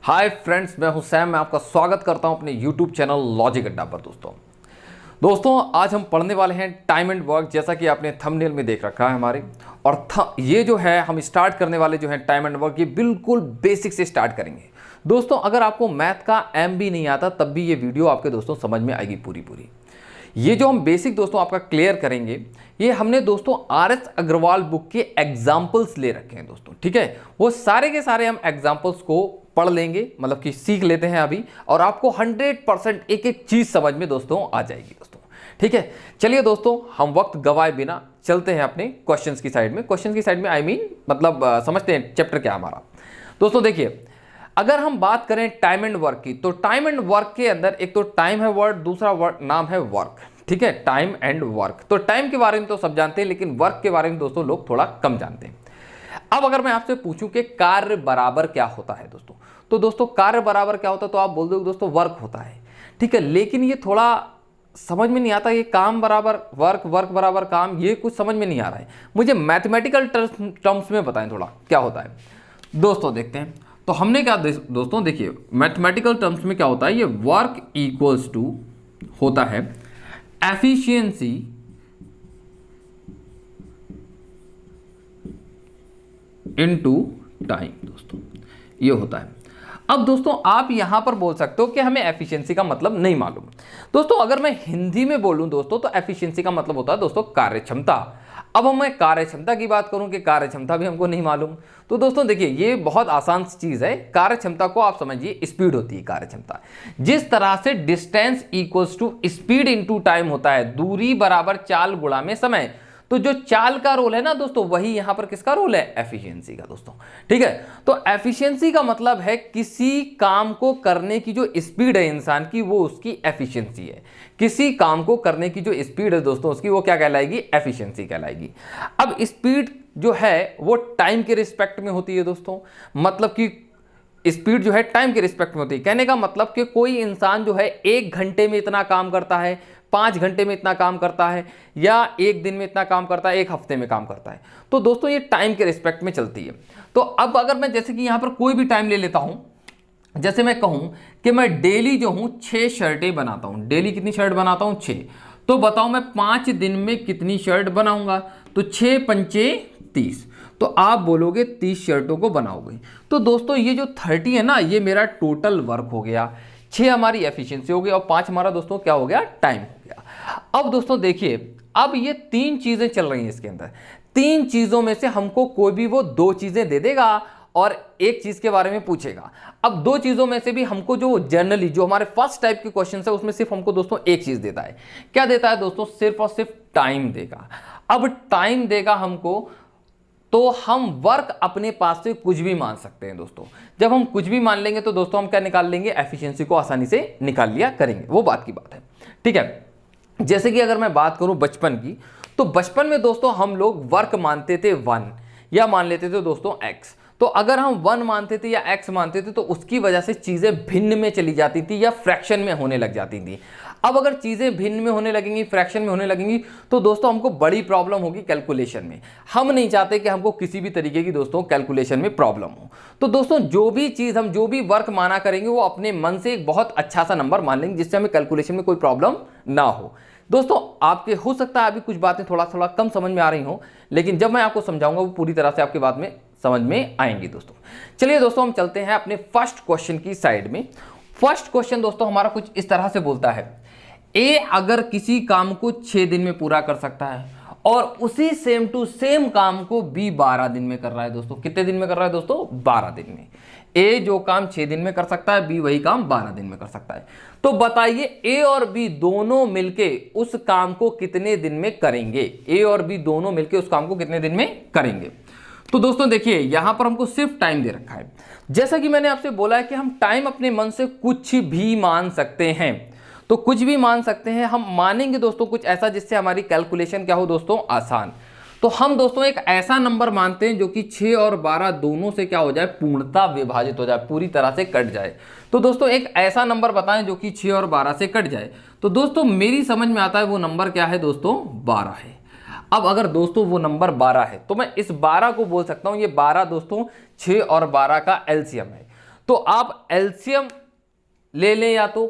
Hi friends, मैं हूं Sam. मैं आपका स्वागत करता हूं अपने यूट्यूब चैनल लॉजिक अड्डा पर। दोस्तों आज हम पढ़ने वाले हैं टाइम एंड वर्क, जैसा कि आपने थंबनेल में देख रखा है हमारे। और ये जो है हम स्टार्ट करने वाले जो है टाइम एंड वर्क, ये बिल्कुल बेसिक से स्टार्ट करेंगे। दोस्तों अगर आपको मैथ का एम भी नहीं आता तब भी ये वीडियो आपके दोस्तों समझ में आएगी पूरी पूरी। ये जो हम बेसिक दोस्तों आपका क्लियर करेंगे, ये हमने दोस्तों आर.एस. अग्रवाल बुक के एग्जाम्पल्स ले रखे हैं दोस्तों। ठीक है, वो सारे के सारे हम एग्जाम्पल्स को पढ़ लेंगे, मतलब कि सीख लेते हैं अभी, और आपको 100% एक एक चीज समझ में दोस्तों आ जाएगी दोस्तों। ठीक है, चलिए दोस्तों हम वक्त गवाए बिना चलते हैं अपने क्वेश्चंस की साइड में। क्वेश्चन की साइड में मतलब समझते हैं चैप्टर क्या हमारा। दोस्तों देखिए, अगर हम बात करें टाइम एंड वर्क की, तो टाइम एंड वर्क के अंदर एक तो टाइम है वर्ड, दूसरा वर्ड नाम है वर्क। ठीक है, टाइम एंड वर्क। तो टाइम के बारे में तो सब जानते हैं, लेकिन वर्क के बारे में दोस्तों लोग थोड़ा कम जानते हैं। अब अगर मैं आपसे पूछूं कि कार्य बराबर क्या होता है दोस्तों, तो दोस्तों कार्य बराबर क्या होता है, तो आप बोल दोगे दोस्तों वर्क होता है। ठीक है, लेकिन ये थोड़ा समझ में नहीं आता, ये काम बराबर वर्क, वर्क बराबर काम, ये कुछ समझ में नहीं आ रहा है। मुझे मैथमेटिकल टर्म्स में बताएं थोड़ा क्या होता है। दोस्तों देखते हैं, तो हमने क्या दोस्तों देखिए, मैथमेटिकल टर्म्स में क्या होता है, ये वर्क इक्वल्स टू होता है एफिशिएंसी इनटू टाइम। दोस्तों ये होता है। अब दोस्तों आप यहां पर बोल सकते हो कि हमें एफिशिएंसी का मतलब नहीं मालूम। दोस्तों अगर मैं हिंदी में बोलूं दोस्तों, तो एफिशिएंसी का मतलब होता है दोस्तों कार्यक्षमता। अब हम मैं कार्यक्षमता की बात करूं कि कार्यक्षमता भी हमको नहीं मालूम, तो दोस्तों देखिए ये बहुत आसान चीज है। कार्यक्षमता को आप समझिए स्पीड होती है कार्यक्षमता। जिस तरह से distance equals to speed into time होता है, दूरी बराबर चाल गुणा में समय, तो जो चाल का रोल है ना दोस्तों, वही यहां पर किसका रोल है, एफिशिएंसी का दोस्तों। ठीक है, तो एफिशिएंसी का मतलब है किसी काम को करने की जो स्पीड है इंसान की, वो उसकी एफिशिएंसी है। किसी काम को करने की जो स्पीड है दोस्तों उसकी, वो क्या कहलाएगी, एफिशिएंसी कहलाएगी। अब स्पीड जो है वो टाइम के रिस्पेक्ट में होती है दोस्तों, मतलब कि स्पीड जो है टाइम के रिस्पेक्ट में होती है। कहने का मतलब कि कोई इंसान जो है 1 घंटे में इतना काम करता है, 5 घंटे में इतना काम करता है, या 1 दिन में इतना काम करता है, 1 हफ्ते में काम करता है, तो दोस्तों ये टाइम के रिस्पेक्ट में चलती है। तो अब अगर मैं जैसे कि यहां पर कोई भी टाइम ले लेता हूं, जैसे मैं कहूं कि मैं डेली जो हूं 6 शर्टें बनाता हूं, डेली कितनी शर्ट बनाता हूं, 6, तो बताओ मैं 5 दिन में कितनी शर्ट बनाऊंगा, तो 6 पंचे 30, तो आप बोलोगे 30 शर्टों को बनाओगे। तो दोस्तों ये जो 30 है ना, ये मेरा टोटल वर्क हो गया, 6 हमारी एफिशिएंसी हो गई, और 5 हमारा दोस्तों क्या हो गया, टाइम हो गया। अब दोस्तों देखिए, अब ये 3 चीजें चल रही हैं इसके अंदर। 3 चीजों में से हमको कोई भी वो 2 चीजें दे देगा और 1 चीज के बारे में पूछेगा। अब 2 चीजों में से भी हमको जो जनरली जो हमारे फर्स्ट टाइप के क्वेश्चन है, उसमें सिर्फ हमको दोस्तों 1 चीज देता है। क्या देता है दोस्तों, सिर्फ और सिर्फ टाइम देगा। अब टाइम देगा हमको, तो हम वर्क अपने पास से कुछ भी मान सकते हैं दोस्तों। जब हम कुछ भी मान लेंगे तो दोस्तों हम क्या निकाल लेंगे, एफिशिएंसी को आसानी से निकाल लिया करेंगे, वो बात की बात है। ठीक है, जैसे कि अगर मैं बात करूं बचपन की, तो बचपन में दोस्तों हम लोग वर्क मानते थे 1, या मान लेते थे दोस्तों x। तो अगर हम 1 मानते थे या x मानते थे, तो उसकी वजह से चीजें भिन्न में चली जाती थी या फ्रैक्शन में होने लग जाती थी। अब अगर चीजें भिन्न में होने लगेंगी, फ्रैक्शन में होने लगेंगी, तो दोस्तों हमको बड़ी प्रॉब्लम होगी कैलकुलेशन में। हम नहीं चाहते कि हमको किसी भी तरीके की दोस्तों कैलकुलेशन में प्रॉब्लम हो। तो दोस्तों जो भी चीज हम जो भी वर्क माना करेंगे, वो अपने मन से एक बहुत अच्छा सा नंबर मान लेंगे, जिससे हमें कैलकुलेशन में कोई प्रॉब्लम ना हो। दोस्तों आपके हो सकता है अभी कुछ बातें थोड़ा थोड़ा कम समझ में आ रही हो, लेकिन जब मैं आपको समझाऊंगा वो पूरी तरह से आपके बात में समझ में आएंगी दोस्तों। चलिए दोस्तों हम चलते हैं अपने फर्स्ट क्वेश्चन की साइड में। फर्स्ट क्वेश्चन दोस्तों हमारा कुछ इस तरह से बोलता है, ए अगर किसी काम को 6 दिन में पूरा कर सकता है, और उसी सेम टू सेम काम को बी 12 दिन में कर रहा है। दोस्तों कितने दिन में कर रहा है दोस्तों, 12 दिन में। ए जो काम 6 दिन में कर सकता है, बी वही काम 12 दिन में कर सकता है। तो बताइए ए और बी दोनों मिलके उस काम को कितने दिन में करेंगे, ए और बी दोनों मिलके उस काम को कितने दिन में करेंगे। तो दोस्तों देखिए यहां पर हमको सिर्फ टाइम दे रखा है। जैसा कि मैंने आपसे बोला है कि हम टाइम अपने मन से कुछ भी मान सकते हैं, तो कुछ भी मान सकते हैं। हम मानेंगे दोस्तों कुछ ऐसा जिससे हमारी कैलकुलेशन क्या हो दोस्तों, आसान। तो हम दोस्तों एक ऐसा नंबर मानते हैं जो कि 6 और 12 दोनों से क्या हो जाए, पूर्णतः विभाजित हो जाए, पूरी तरह से कट जाए। तो दोस्तों एक ऐसा नंबर बताएं जो कि 6 और 12 से कट जाए। तो दोस्तों मेरी समझ में आता है वो नंबर क्या है दोस्तों, 12 है। अब अगर दोस्तों वो नंबर 12 है, तो मैं इस 12 को बोल सकता हूं, ये 12 दोस्तों 6 और 12 का एलसीएम है। तो आप एलसीएम ले लें या तो,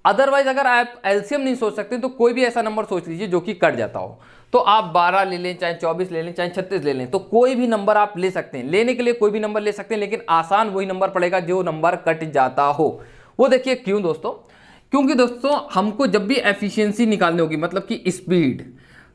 अदरवाइज अगर आप एलसीएम नहीं सोच सकते तो कोई भी ऐसा नंबर सोच लीजिए जो कि कट जाता हो। तो आप 12 ले लें, चाहे 24 ले लें, चाहे 36 ले लें, तो कोई भी नंबर आप ले सकते हैं। लेने के लिए कोई भी नंबर ले सकते हैं, लेकिन आसान वही नंबर पड़ेगा जो नंबर कट जाता हो। वो देखिए क्यों दोस्तों, क्योंकि दोस्तों हमको जब भी एफिशिएंसी निकालनी होगी, मतलब कि स्पीड,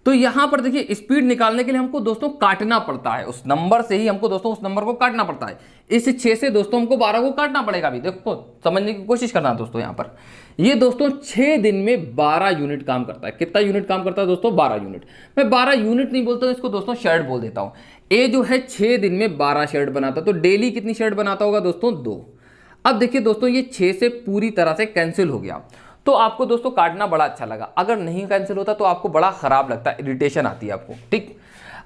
तो यहां पर देखिए स्पीड निकालने के लिए हमको दोस्तों काटना पड़ता है, उस नंबर से ही हमको दोस्तों उस नंबर को काटना पड़ता है। इस 6 से दोस्तों हमको 12 को काटना पड़ेगा। अभी देखो समझने की कोशिश करना दोस्तों, यहां पर ये दोस्तों 6 दिन में 12 यूनिट काम करता है। कितना यूनिट काम करता है दोस्तों? 12 यूनिट। मैं 12 यूनिट नहीं बोलता हूं, इसको दोस्तों शर्ट बोल देता हूं। ए जो है 6 दिन में 12 शर्ट बनाता है, तो डेली कितनी शर्ट बनाता होगा दोस्तों? 2। अब देखिए दोस्तों ये 6 से पूरी तरह से कैंसिल हो गया, तो आपको दोस्तों काटना बड़ा अच्छा लगा। अगर नहीं कैंसिल होता तो आपको बड़ा खराब लगता है, इरिटेशन आती है आपको, ठीक।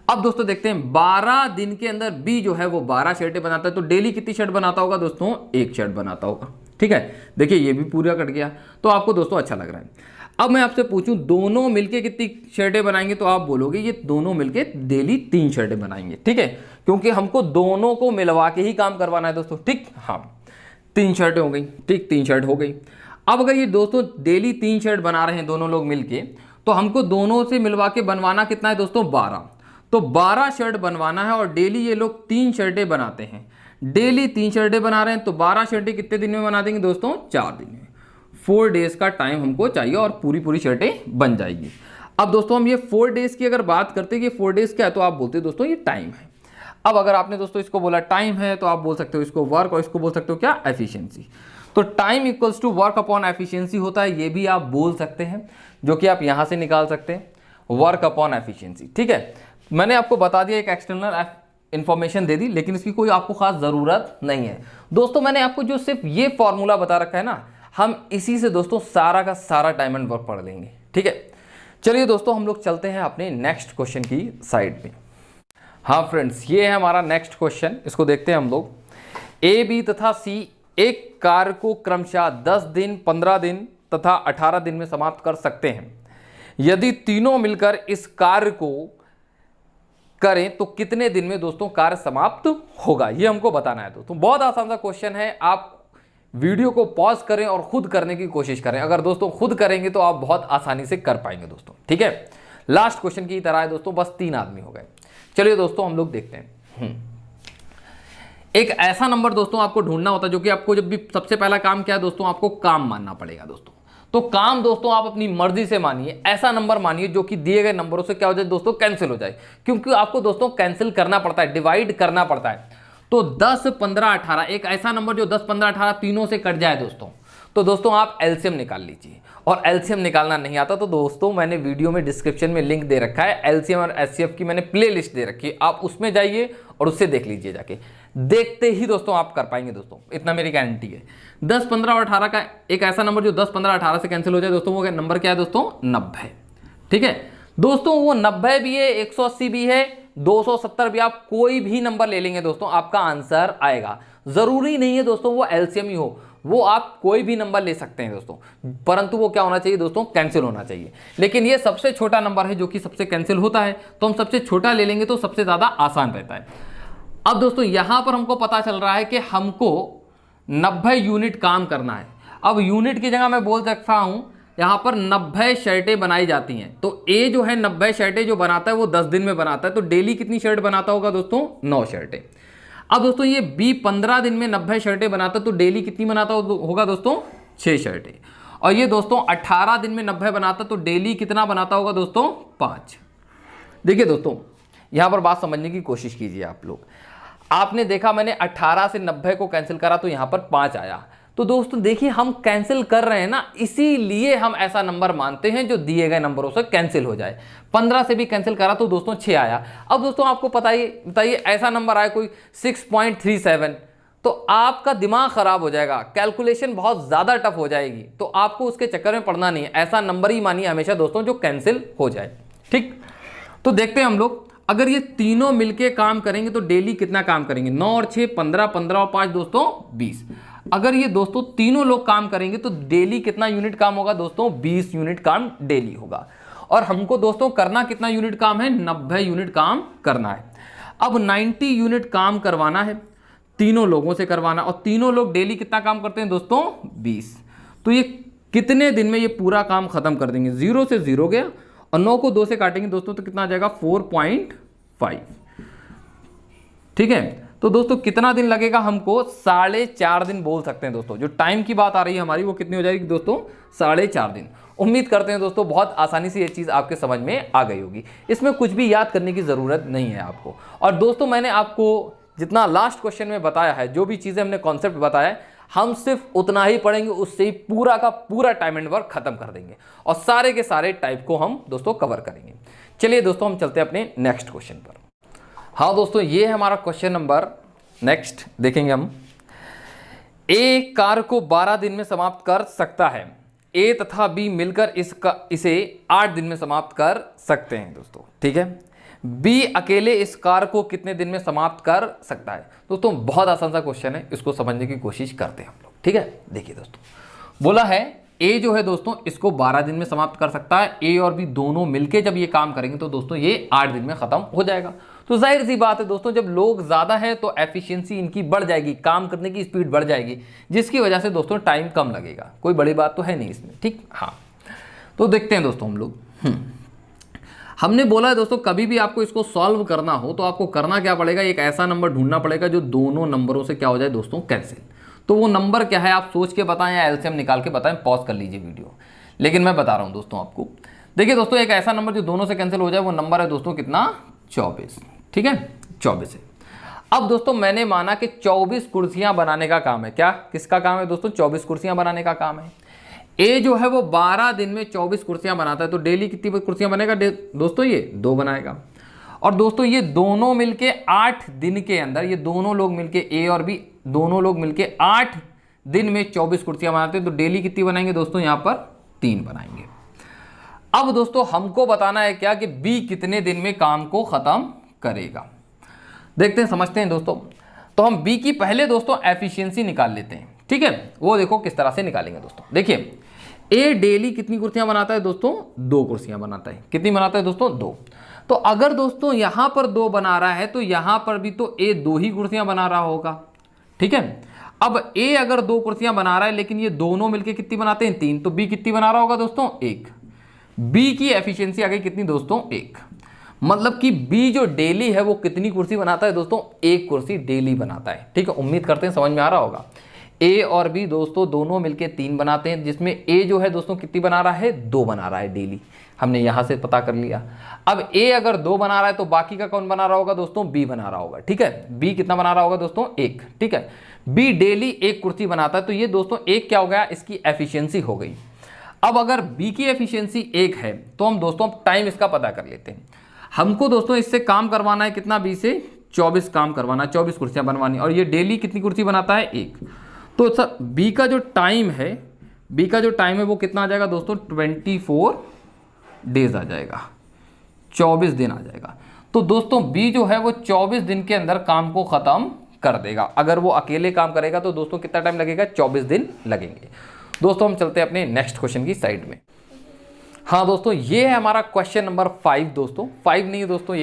अब दोस्तों देखते हैं 12 दिन के अंदर बी जो है वो 12 शर्टें बनाता है, तो डेली कितनी शर्ट बनाता होगा दोस्तों? 1 शर्ट बनाता होगा, ठीक है। देखिए ये भी पूरा कट गया, तो आपको दोस्तों अच्छा लग रहा है। अब मैं आपसे पूछूं दोनों मिलके कितनी शर्टें बनाएंगे, तो आप बोलोगे ये दोनों मिलके डेली 3 शर्टें बनाएंगे, ठीक है, क्योंकि हमको दोनों को मिलवा के ही काम करवाना है दोस्तों, ठीक। हाँ 3 शर्टें हो गई, ठीक, 3 शर्ट हो गई। अब अगर ये दोस्तों डेली 3 शर्ट बना रहे हैं दोनों लोग मिलके, तो हमको दोनों से मिलवा के बनवाना कितना है दोस्तों? 12। तो 12 शर्ट बनवाना है, और डेली ये लोग 3 शर्टें बनाते हैं। डेली 3 शर्टें बना रहे हैं, तो 12 शर्टें कितने दिन में बना देंगे दोस्तों? 4 दिन में। 4 डेज का टाइम हमको चाहिए और पूरी शर्टें बन जाएगी। अब दोस्तों हम ये 4 डेज की अगर बात करते हैं कि 4 डेज क्या है, तो आप बोलते हैं दोस्तों ये टाइम है। अब अगर आपने दोस्तों इसको बोला टाइम है, तो आप बोल सकते हो इसको वर्क, और इसको बोल सकते हो क्या? एफिशिएंसी। तो time equals to work upon efficiency होता है, ये भी आप बोल सकते हैं, जो कि आप यहां से निकाल सकते हैं, वर्क अपॉन एफिशिएंसी, ठीक है। मैंने आपको बता दिया, एक एक्सटर्नल इंफॉर्मेशन दे दी, लेकिन इसकी कोई आपको खास जरूरत नहीं है दोस्तों। मैंने आपको जो सिर्फ ये फॉर्मूला बता रखा है ना, हम इसी से दोस्तों सारा का सारा टाइम एंड वर्क पढ़ लेंगे, ठीक है। चलिए दोस्तों हम लोग चलते हैं अपने नेक्स्ट क्वेश्चन की साइड में। हाँ फ्रेंड्स, ये है हमारा नेक्स्ट क्वेश्चन, इसको देखते हैं हम लोग। ए, बी तथा सी एक कार्य को क्रमशः 10 दिन, 15 दिन तथा 18 दिन में समाप्त कर सकते हैं। यदि तीनों मिलकर इस कार्य को करें तो कितने दिन में दोस्तों कार्य समाप्त होगा, ये हमको बताना है दोस्तों। बहुत आसान सा क्वेश्चन है, आप वीडियो को पॉज करें और खुद करने की कोशिश करें। अगर दोस्तों खुद करेंगे तो आप बहुत आसानी से कर पाएंगे दोस्तों, ठीक है। लास्ट क्वेश्चन की तरह है दोस्तों, बस 3 आदमी हो गए। चलिए दोस्तों हम लोग देखते हैं। एक ऐसा नंबर दोस्तों आपको ढूंढना होता है, जो कि आपको जब भी सबसे पहला काम क्या है दोस्तों? आपको काम मानना पड़ेगा दोस्तों। तो काम दोस्तों आप अपनी मर्जी से मानिए, ऐसा नंबर मानिए जो कि दिए गए नंबरों से क्या हो जाए दोस्तों? कैंसिल हो जाए, क्योंकि आपको दोस्तों कैंसिल करना पड़ता है, डिवाइड करना पड़ता है। तो 10, 15, 18 एक ऐसा नंबर जो 10, 15, 18 तीनों से कट जाए दोस्तों, तो दोस्तों आप एलसीएम निकाल लीजिए। और एलसीएम निकालना नहीं आता तो दोस्तों मैंने वीडियो में डिस्क्रिप्शन में लिंक दे रखा है, एलसीएम और एचसीएफ की मैंने प्लेलिस्ट दे रखी है, आप उसमें जाइए और उससे देख लीजिए जाके। देखते ही दोस्तों आप कर पाएंगे दोस्तों, इतना मेरी गारंटी है। 10, 15 और 18 का एक ऐसा नंबर जो 10, 15, 18 से कैंसिल हो जाए दोस्तों, वो नंबर क्या है दोस्तों? 90, ठीक है दोस्तों। वो 90 भी है, 180 भी है, 270 भी, आप कोई भी नंबर ले लेंगे दोस्तों आपका आंसर आएगा। जरूरी नहीं है दोस्तों वो एलसीएम ही हो, वो आप कोई भी नंबर ले सकते हैं दोस्तों, परंतु वो क्या होना चाहिए दोस्तों? कैंसिल होना चाहिए। लेकिन ये सबसे छोटा नंबर है जो कि सबसे कैंसिल होता है, तो हम सबसे छोटा ले लेंगे तो सबसे ज्यादा आसान रहता है। अब दोस्तों यहां पर हमको पता चल रहा है कि हमको 90 यूनिट काम करना है। अब यूनिट की जगह मैं बोल सकता हूं यहां पर 90 शर्टें बनाई जाती हैं, तो ए जो है 90 शर्टें जो बनाता है वो 10 दिन में बनाता है, तो डेली कितनी शर्ट बनाता होगा दोस्तों? 9 शर्टें। अब दोस्तों ये बी 15 दिन में 90 शर्टें बनाता है, तो डेली कितनी बनाता होगा दोस्तों? 6 शर्टें। और ये दोस्तों 18 दिन में 90 बनाता, तो डेली कितना बनाता होगा दोस्तों? 5। देखिए दोस्तों यहां पर बात समझने की कोशिश कीजिए आप लोग। आपने देखा मैंने 18 से 90 को कैंसिल करा तो यहां पर 5 आया। तो दोस्तों देखिए हम कैंसिल कर रहे हैं ना, इसीलिए हम ऐसा नंबर मानते हैं जो दिए गए नंबरों से कैंसिल हो जाए। 15 से भी कैंसिल करा तो दोस्तों 6 आया। अब दोस्तों आपको बताइए ऐसा नंबर आया कोई 6.37, तो आपका दिमाग खराब हो जाएगा, कैलकुलेशन बहुत ज्यादा टफ हो जाएगी, तो आपको उसके चक्कर में पड़ना नहीं है। ऐसा नंबर ही मानिए हमेशा दोस्तों जो कैंसिल हो जाए, ठीक। तो देखते हैं हम लोग, अगर ये तीनों मिलके काम करेंगे तो डेली कितना काम करेंगे? 9 और 6 15, 15 और 5 दोस्तों 20। अगर ये दोस्तों तीनों लोग काम करेंगे तो डेली कितना यूनिट काम होगा दोस्तों? 20 यूनिट काम डेली होगा। और हमको दोस्तों करना कितना यूनिट काम है? 90 यूनिट काम करना है। अब 90 यूनिट काम करवाना है, तीनों लोगों से करवाना, और तीनों लोग डेली कितना काम करते हैं दोस्तों 20। तो ये कितने दिन में ये पूरा काम खत्म कर देंगे। 0 से 0 गया और 9 को 2 से काटेंगे दोस्तों तो कितना आ जाएगा 4.5। ठीक है, तो दोस्तों कितना दिन लगेगा हमको 4.5 दिन बोल सकते हैं दोस्तों। जो टाइम की बात आ रही है हमारी वो कितनी हो जाएगी दोस्तों 4.5 दिन। उम्मीद करते हैं दोस्तों बहुत आसानी से ये चीज़ आपके समझ में आ गई होगी। इसमें कुछ भी याद करने की ज़रूरत नहीं है आपको। और दोस्तों मैंने आपको जितना लास्ट क्वेश्चन में बताया है, जो भी चीज़ें हमने कॉन्सेप्ट बताया है, हम सिर्फ उतना ही पढ़ेंगे, उससे ही पूरा का पूरा टाइम एंड वर्क खत्म कर देंगे और सारे के सारे टाइप को हम दोस्तों कवर करेंगे। चलिए दोस्तों हम चलते हैं अपने नेक्स्ट क्वेश्चन पर। हाँ दोस्तों, ये है हमारा क्वेश्चन नंबर नेक्स्ट देखेंगे हम। ए कार्य को 12 दिन में समाप्त कर सकता है। ए तथा बी मिलकर इसे 8 दिन में समाप्त कर सकते हैं दोस्तों। ठीक है, बी अकेले इस कार्य को कितने दिन में समाप्त कर सकता है। दोस्तों बहुत आसान सा क्वेश्चन है, इसको समझने की कोशिश करते हैं हम लोग। ठीक है, देखिए दोस्तों, बोला है ए जो है दोस्तों इसको 12 दिन में समाप्त कर सकता है। ए और बी दोनों मिलके जब ये काम करेंगे तो दोस्तों ये 8 दिन में खत्म हो जाएगा। तो जाहिर सी बात है दोस्तों, जब लोग ज़्यादा हैं तो एफिशिएंसी इनकी बढ़ जाएगी, काम करने की स्पीड बढ़ जाएगी, जिसकी वजह से दोस्तों टाइम कम लगेगा। कोई बड़ी बात तो है नहीं इसमें। ठीक, हाँ, तो देखते हैं दोस्तों हम लोग। हमने बोला है दोस्तों कभी भी आपको इसको सॉल्व करना हो तो आपको करना क्या पड़ेगा, एक ऐसा नंबर ढूंढना पड़ेगा जो दोनों नंबरों से क्या हो जाए दोस्तों कैंसिल। तो वो नंबर क्या है आप सोच के बताएं या एलसीएम निकाल के बताएं, पॉज कर लीजिए वीडियो, लेकिन मैं बता रहा हूं दोस्तों आपको। देखिए दोस्तों, एक ऐसा नंबर जो दोनों से कैंसिल हो जाए, वो नंबर है दोस्तों कितना 24। ठीक है, 24 है। अब दोस्तों मैंने माना कि 24 कुर्सियां बनाने का काम है। क्या किसका काम है दोस्तों 24 कुर्सियां बनाने का काम है। ए जो है वो 12 दिन में 24 कुर्सियां बनाता है, तो डेली कितनी कुर्सियां बनेगा दोस्तों ये 2 बनाएगा। और दोस्तों ये दोनों मिलके 8 दिन के अंदर, ये दोनों लोग मिलके ए और बी दोनों लोग मिलके 8 दिन में 24 कुर्सियां बनाते हैं, तो डेली कितनी बनाएंगे दोस्तों यहाँ पर 3 बनाएंगे। अब दोस्तों हमको बताना है क्या कि बी कितने दिन में काम को खत्म करेगा। देखते हैं, समझते हैं दोस्तों। तो हम बी की पहले दोस्तों एफिशिएंसी निकाल लेते हैं। ठीक है, वो देखो किस तरह से निकालेंगे दोस्तों। देखिए ए डेली कितनी कुर्सियां बनाता है दोस्तों 2 कुर्सियां बनाता है। कितनी बनाता है दोस्तों 2। तो अगर दोस्तों यहां पर 2 बना रहा है तो यहां पर भी तो ए 2 ही कुर्सियां बना रहा होगा। ठीक है, अब ए अगर 2 कुर्सियां बना रहा है लेकिन ये दोनों मिलकर कितनी बनाते हैं 3, तो बी कितनी बना रहा होगा दोस्तों 1। बी की एफिशिएंसी आ गई कितनी दोस्तों 1। मतलब कि बी जो डेली है वो कितनी कुर्सी बनाता है दोस्तों 1 कुर्सी डेली बनाता है। ठीक है, उम्मीद करते हैं समझ में आ रहा होगा। ए और बी दोस्तों दोनों मिलके 3 बनाते हैं, जिसमें ए जो है दोस्तों कितनी बना रहा है 2 बना रहा है डेली। हमने यहां से पता कर लिया। अब ए अगर 2 बना रहा है तो बाकी का कौन बना रहा होगा दोस्तों बी बना रहा होगा। ठीक है, बी कितना बना रहा होगा दोस्तों 1। ठीक है, बी डेली 1 कुर्सी बनाता है, तो ये दोस्तों 1 क्या हो गया इसकी एफिशिएंसी हो गई। अब अगर बी की एफिशिएंसी 1 है तो हम दोस्तों टाइम इसका पता कर लेते हैं। हमको दोस्तों इससे काम करवाना है कितना, बी से 24 काम करवाना है, 24 कुर्सियां बनवानी, और ये डेली कितनी कुर्सी बनाता है 1। तो सर बी का जो टाइम है, वो कितना आ जाएगा दोस्तों 24 डेज आ जाएगा, 24 दिन आ जाएगा। तो दोस्तों बी जो है वो 24 दिन के अंदर काम को खत्म कर देगा। अगर वो अकेले काम करेगा तो दोस्तों कितना टाइम लगेगा 24 दिन लगेंगे। दोस्तों हम चलते हैं अपने नेक्स्ट क्वेश्चन की साइड में। हाँ दोस्तों, ये है हमारा क्वेश्चन नंबर 5 दोस्तों। 5 नहीं है दोस्तों,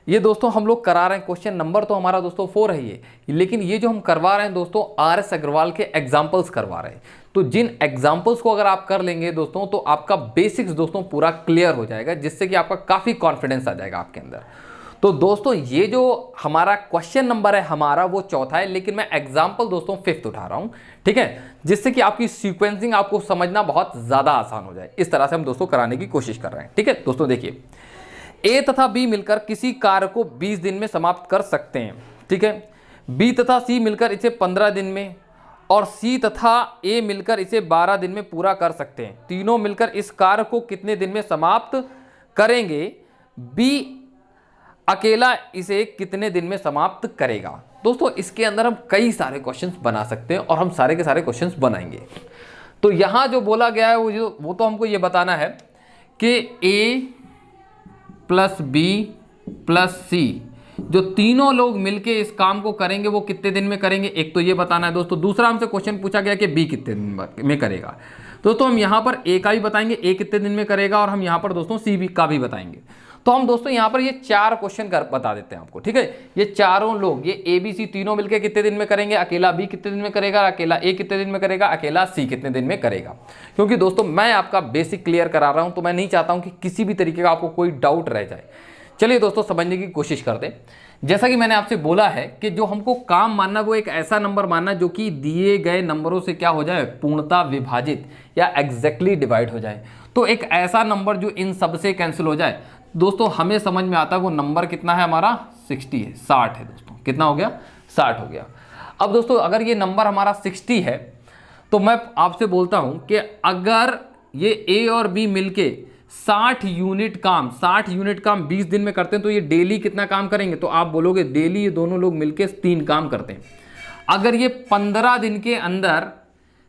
ये दोस्तों हम लोग करा रहे हैं, क्वेश्चन नंबर तो हमारा दोस्तों 4 है ये, लेकिन ये जो हम करवा रहे हैं दोस्तों RS अग्रवाल के एग्जाम्पल्स करवा रहे हैं। तो जिन एग्जाम्पल्स को अगर आप कर लेंगे दोस्तों तो आपका बेसिक्स दोस्तों पूरा क्लियर हो जाएगा, जिससे कि आपका काफ़ी कॉन्फिडेंस आ जाएगा आपके अंदर। तो दोस्तों ये जो हमारा क्वेश्चन नंबर है हमारा वो 4था है, लेकिन मैं एग्जाम्पल दोस्तों 5th उठा रहा हूँ। ठीक है, जिससे कि आपकी सीक्वेंसिंग आपको समझना बहुत ज़्यादा आसान हो जाए। इस तरह से हम दोस्तों कराने की कोशिश कर रहे हैं। ठीक है दोस्तों, देखिए ए तथा बी मिलकर किसी कार्य को 20 दिन में समाप्त कर सकते हैं। ठीक है, बी तथा सी मिलकर इसे 15 दिन में, और सी तथा ए मिलकर इसे 12 दिन में पूरा कर सकते हैं। तीनों मिलकर इस कार्य को कितने दिन में समाप्त करेंगे, बी अकेला इसे कितने दिन में समाप्त करेगा। दोस्तों इसके अंदर हम कई सारे क्वेश्चंस बना सकते हैं और हम सारे के सारे क्वेश्चंस बनाएंगे। तो यहां जो बोला गया है वो तो हमको ये बताना है कि ए प्लस बी प्लस सी जो तीनों लोग मिलके इस काम को करेंगे वो कितने दिन में करेंगे, एक तो ये बताना है दोस्तों। दूसरा हमसे क्वेश्चन पूछा गया कि बी कितने दिन में करेगा। दोस्तों हम यहाँ पर ए का भी बताएंगे, ए कितने दिन में करेगा, और हम यहाँ पर दोस्तों सी बी का भी बताएंगे। तो हम दोस्तों यहाँ पर ये 4 क्वेश्चन कर बता देते हैं आपको, ठीक है। ये चारों लोग, ये ए बी सी तीनों मिलकर कितने दिन में करेंगे, अकेला बी कितने दिन में करेगा, अकेला ए कितने दिन में करेगा, अकेला सी कितने दिन में करेगा। क्योंकि दोस्तों मैं आपका बेसिक क्लियर करा रहा हूँ, तो मैं नहीं चाहता हूँ कि किसी भी तरीके का आपको कोई डाउट रह जाए। चलिए दोस्तों समझने की कोशिश करते हैं। जैसा कि मैंने आपसे बोला है कि जो हमको काम मानना वो एक ऐसा नंबर मानना जो कि दिए गए नंबरों से क्या हो जाए, पूर्णतः विभाजित या एग्जैक्टली डिवाइड हो जाए। तो एक ऐसा नंबर जो इन सब से कैंसिल हो जाए दोस्तों, हमें समझ में आता है वो नंबर कितना है हमारा, 60 है, 60 है दोस्तों। कितना हो गया, 60 हो गया। अब दोस्तों अगर ये नंबर हमारा 60 है तो मैं आपसे बोलता हूं कि अगर ये ए और बी मिलके 60 यूनिट काम 20 दिन में करते हैं तो ये डेली कितना काम करेंगे, तो आप बोलोगे डेली ये दोनों लोग मिलके 3 काम करते हैं। अगर ये 15 दिन के अंदर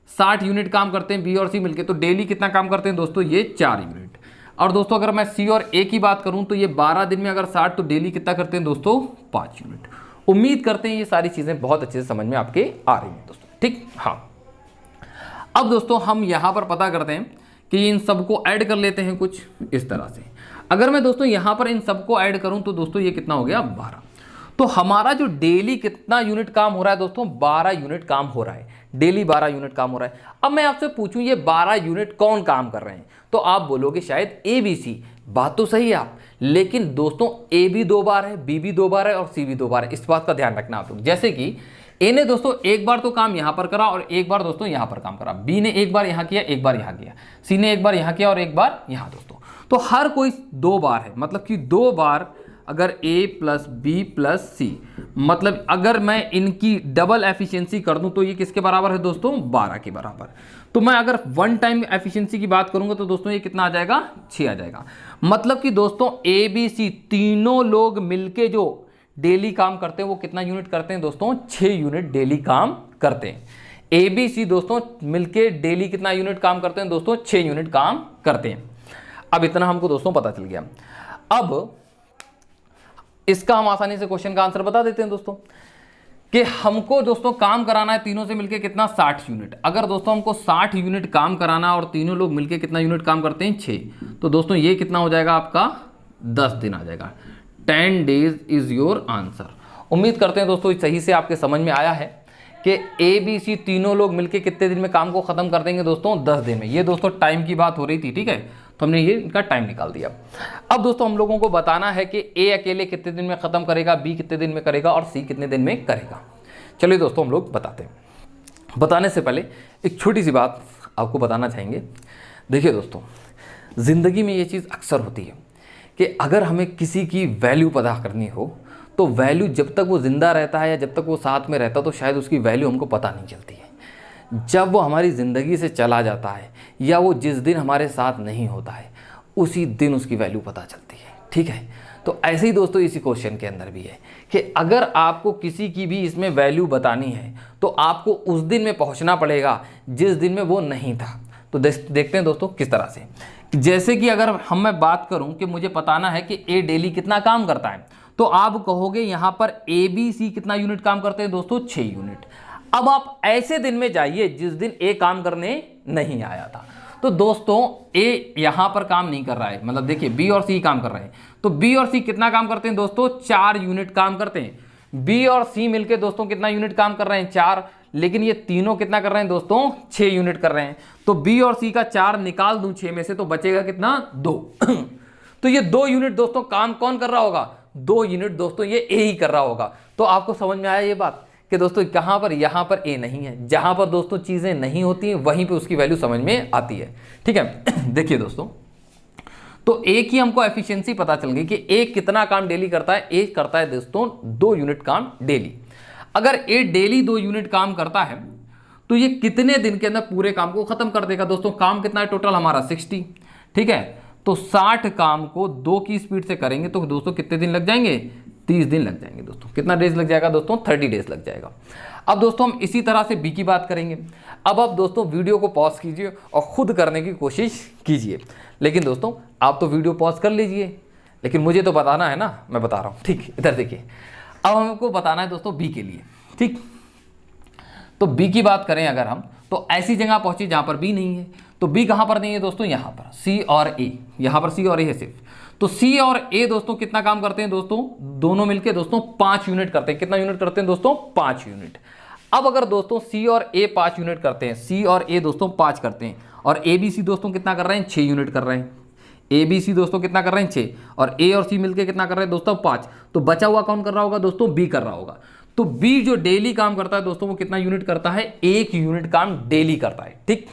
60 यूनिट काम करते हैं बी और सी मिलके, तो डेली कितना काम करते हैं दोस्तों, ये 4 यूनिट। और दोस्तों अगर मैं सी और ए की बात करूं तो ये 12 दिन में अगर 60, तो डेली कितना करते हैं दोस्तों, 5 यूनिट। उम्मीद करते हैं ये सारी चीजें बहुत अच्छे से समझ में आपके आ रही हैं दोस्तों, ठीक। हाँ, अब दोस्तों हम यहां पर पता करते हैं कि इन सबको ऐड कर लेते हैं कुछ इस तरह से। अगर मैं दोस्तों यहां पर इन सबको ऐड करूं तो दोस्तों ये कितना हो गया, 12। तो हमारा जो डेली कितना यूनिट काम हो रहा है दोस्तों, 12 यूनिट काम हो रहा है, डेली 12 यूनिट काम हो रहा है। अब मैं आपसे पूछूं ये 12 यूनिट कौन काम कर रहे हैं, तो आप बोलोगे शायद ए बी सी। बात तो सही है आप, लेकिन दोस्तों ए भी 2 बार है, बी भी 2 बार है और सी भी 2 बार है। इस बात का ध्यान रखना आप लोग। जैसे कि ए ने दोस्तों एक बार तो काम यहां पर करा और एक बार दोस्तों यहां पर काम करा, बी ने एक बार यहां किया, एक बार यहां किया, सी ने एक बार यहां किया और एक बार यहां दोस्तों। तो हर कोई 2 बार है, मतलब कि 2 बार अगर a प्लस बी प्लस सी, मतलब अगर मैं इनकी डबल एफिशिएंसी कर दूं तो ये किसके बराबर है दोस्तों, 12 के बराबर। तो मैं अगर 1 टाइम एफिशिएंसी की बात करूंगा तो दोस्तों ये कितना आ जाएगा, 6 आ जाएगा। मतलब कि दोस्तों ए बी सी तीनों लोग मिलके जो डेली काम करते हैं वो कितना यूनिट करते हैं दोस्तों, 6 यूनिट डेली काम करते हैं। ए बी सी दोस्तों मिलके डेली कितना यूनिट काम करते हैं दोस्तों, 6 यूनिट काम करते हैं। अब इतना हमको दोस्तों पता चल गया। अब इसका हम आसानी से क्वेश्चन का आंसर बता देते हैं दोस्तों कि हमको दोस्तों काम कराना है तीनों से मिलके कितना, 60 यूनिट। अगर दोस्तों हमको 60 यूनिट काम कराना और तीनों लोग मिलके कितना यूनिट काम करते हैं, 6, तो दोस्तों ये कितना हो जाएगा आपका, 10 दिन आ जाएगा। 10 डेज इज योर आंसर। उम्मीद करते हैं दोस्तों सही से आपके समझ में आया है कि ए बी सी तीनों लोग मिलके कितने दिन में काम को खत्म कर देंगे दोस्तों, 10 दिन में। ये दोस्तों टाइम की बात हो रही थी, ठीक है, तो हमने ये इनका टाइम निकाल दिया। अब दोस्तों हम लोगों को बताना है कि ए अकेले कितने दिन में खत्म करेगा, बी कितने दिन में करेगा और सी कितने दिन में करेगा। चलिए दोस्तों हम लोग बताते हैं। बताने से पहले एक छोटी सी बात आपको बताना चाहेंगे। देखिए दोस्तों, ज़िंदगी में ये चीज़ अक्सर होती है कि अगर हमें किसी की वैल्यू पता करनी हो तो वैल्यू जब तक वो ज़िंदा रहता है या जब तक वो साथ में रहता है तो शायद उसकी वैल्यू हमको पता नहीं चलती है। जब वो हमारी ज़िंदगी से चला जाता है या वो जिस दिन हमारे साथ नहीं होता है उसी दिन उसकी वैल्यू पता चलती है, ठीक है। तो ऐसे ही दोस्तों इसी क्वेश्चन के अंदर भी है कि अगर आपको किसी की भी इसमें वैल्यू बतानी है तो आपको उस दिन में पहुंचना पड़ेगा जिस दिन में वो नहीं था। तो देखते हैं दोस्तों किस तरह से। जैसे कि अगर मैं बात करूं कि मुझे बताना है कि ए डेली कितना काम करता है, तो आप कहोगे यहाँ पर ए बी सी कितना यूनिट काम करते हैं दोस्तों, 6 यूनिट। अब आप ऐसे दिन में जाइए जिस दिन ए काम करने नहीं आया था। तो दोस्तों ए यहां पर काम नहीं कर रहा है, मतलब देखिए बी और सी काम कर रहे हैं, तो बी और सी कितना काम करते हैं दोस्तों, 4 यूनिट काम करते हैं। बी और सी मिलके दोस्तों कितना यूनिट काम कर रहे हैं, 4, लेकिन ये तीनों कितना कर रहे हैं दोस्तों, 6 यूनिट कर रहे हैं। तो बी और सी का 4 निकाल दूं 6 में से तो बचेगा कितना, 2। तो ये 2 यूनिट दोस्तों काम कौन कर रहा होगा, 2 यूनिट दोस्तों ये ए ही कर रहा होगा। तो आपको समझ में आया ये बात कि दोस्तों कहां पर, यहां पर ए नहीं है। जहां पर दोस्तों चीजें नहीं होती हैं वहीं पे उसकी वैल्यू समझ में आती है, ठीक है। देखिए दोस्तों, तो ए की हमको एफिशिएंसी पता चल गई कि ए कितना काम डेली करता है। ए करता है दोस्तों 2 यूनिट काम डेली। अगर ए डेली 2 यूनिट काम करता है तो ये कितने दिन के अंदर पूरे काम को खत्म कर देगा दोस्तों। काम कितना है टोटल हमारा, 60, ठीक है। तो 60 काम को 2 की स्पीड से करेंगे तो दोस्तों कितने दिन लग जाएंगे, 30 दिन लग जाएंगे दोस्तों। कितना डेज लग जाएगा दोस्तों, 30 डेज लग जाएगा। अब दोस्तों हम इसी तरह से बी की बात करेंगे। अब आप दोस्तों वीडियो को पॉज कीजिए और खुद करने की कोशिश कीजिए। लेकिन दोस्तों आप तो वीडियो पॉज कर लीजिए, लेकिन मुझे तो बताना है ना, मैं बता रहा हूँ, ठीक। इधर देखिए, अब हमको बताना है दोस्तों बी के लिए, ठीक। तो बी की बात करें अगर हम, तो ऐसी जगह पहुंचे जहां पर बी नहीं है। तो बी कहां पर नहीं है दोस्तों, यहां पर सी और ए, यहां पर सी और ए है सिर्फ। तो सी और ए दोस्तों कितना काम करते हैं दोस्तों, दोनों मिलके दोस्तों 5 यूनिट करते हैं। कितना यूनिट करते हैं दोस्तों, 5 यूनिट। अब अगर दोस्तों सी और ए 5 यूनिट करते हैं, सी और ए दोस्तों 5 करते हैं, और ए बी सी दोस्तों कितना कर रहे हैं, 6 यूनिट कर रहे हैं। ए बी सी दोस्तों कितना कर रहे हैं, 6, और ए और सी मिलकर कितना कर रहे हैं दोस्तों, 5। तो बचा हुआ कौन कर रहा होगा दोस्तों, बी कर रहा होगा। तो बी जो डेली काम करता है दोस्तों वो कितना यूनिट करता है, 1 यूनिट काम डेली करता है। ठीक,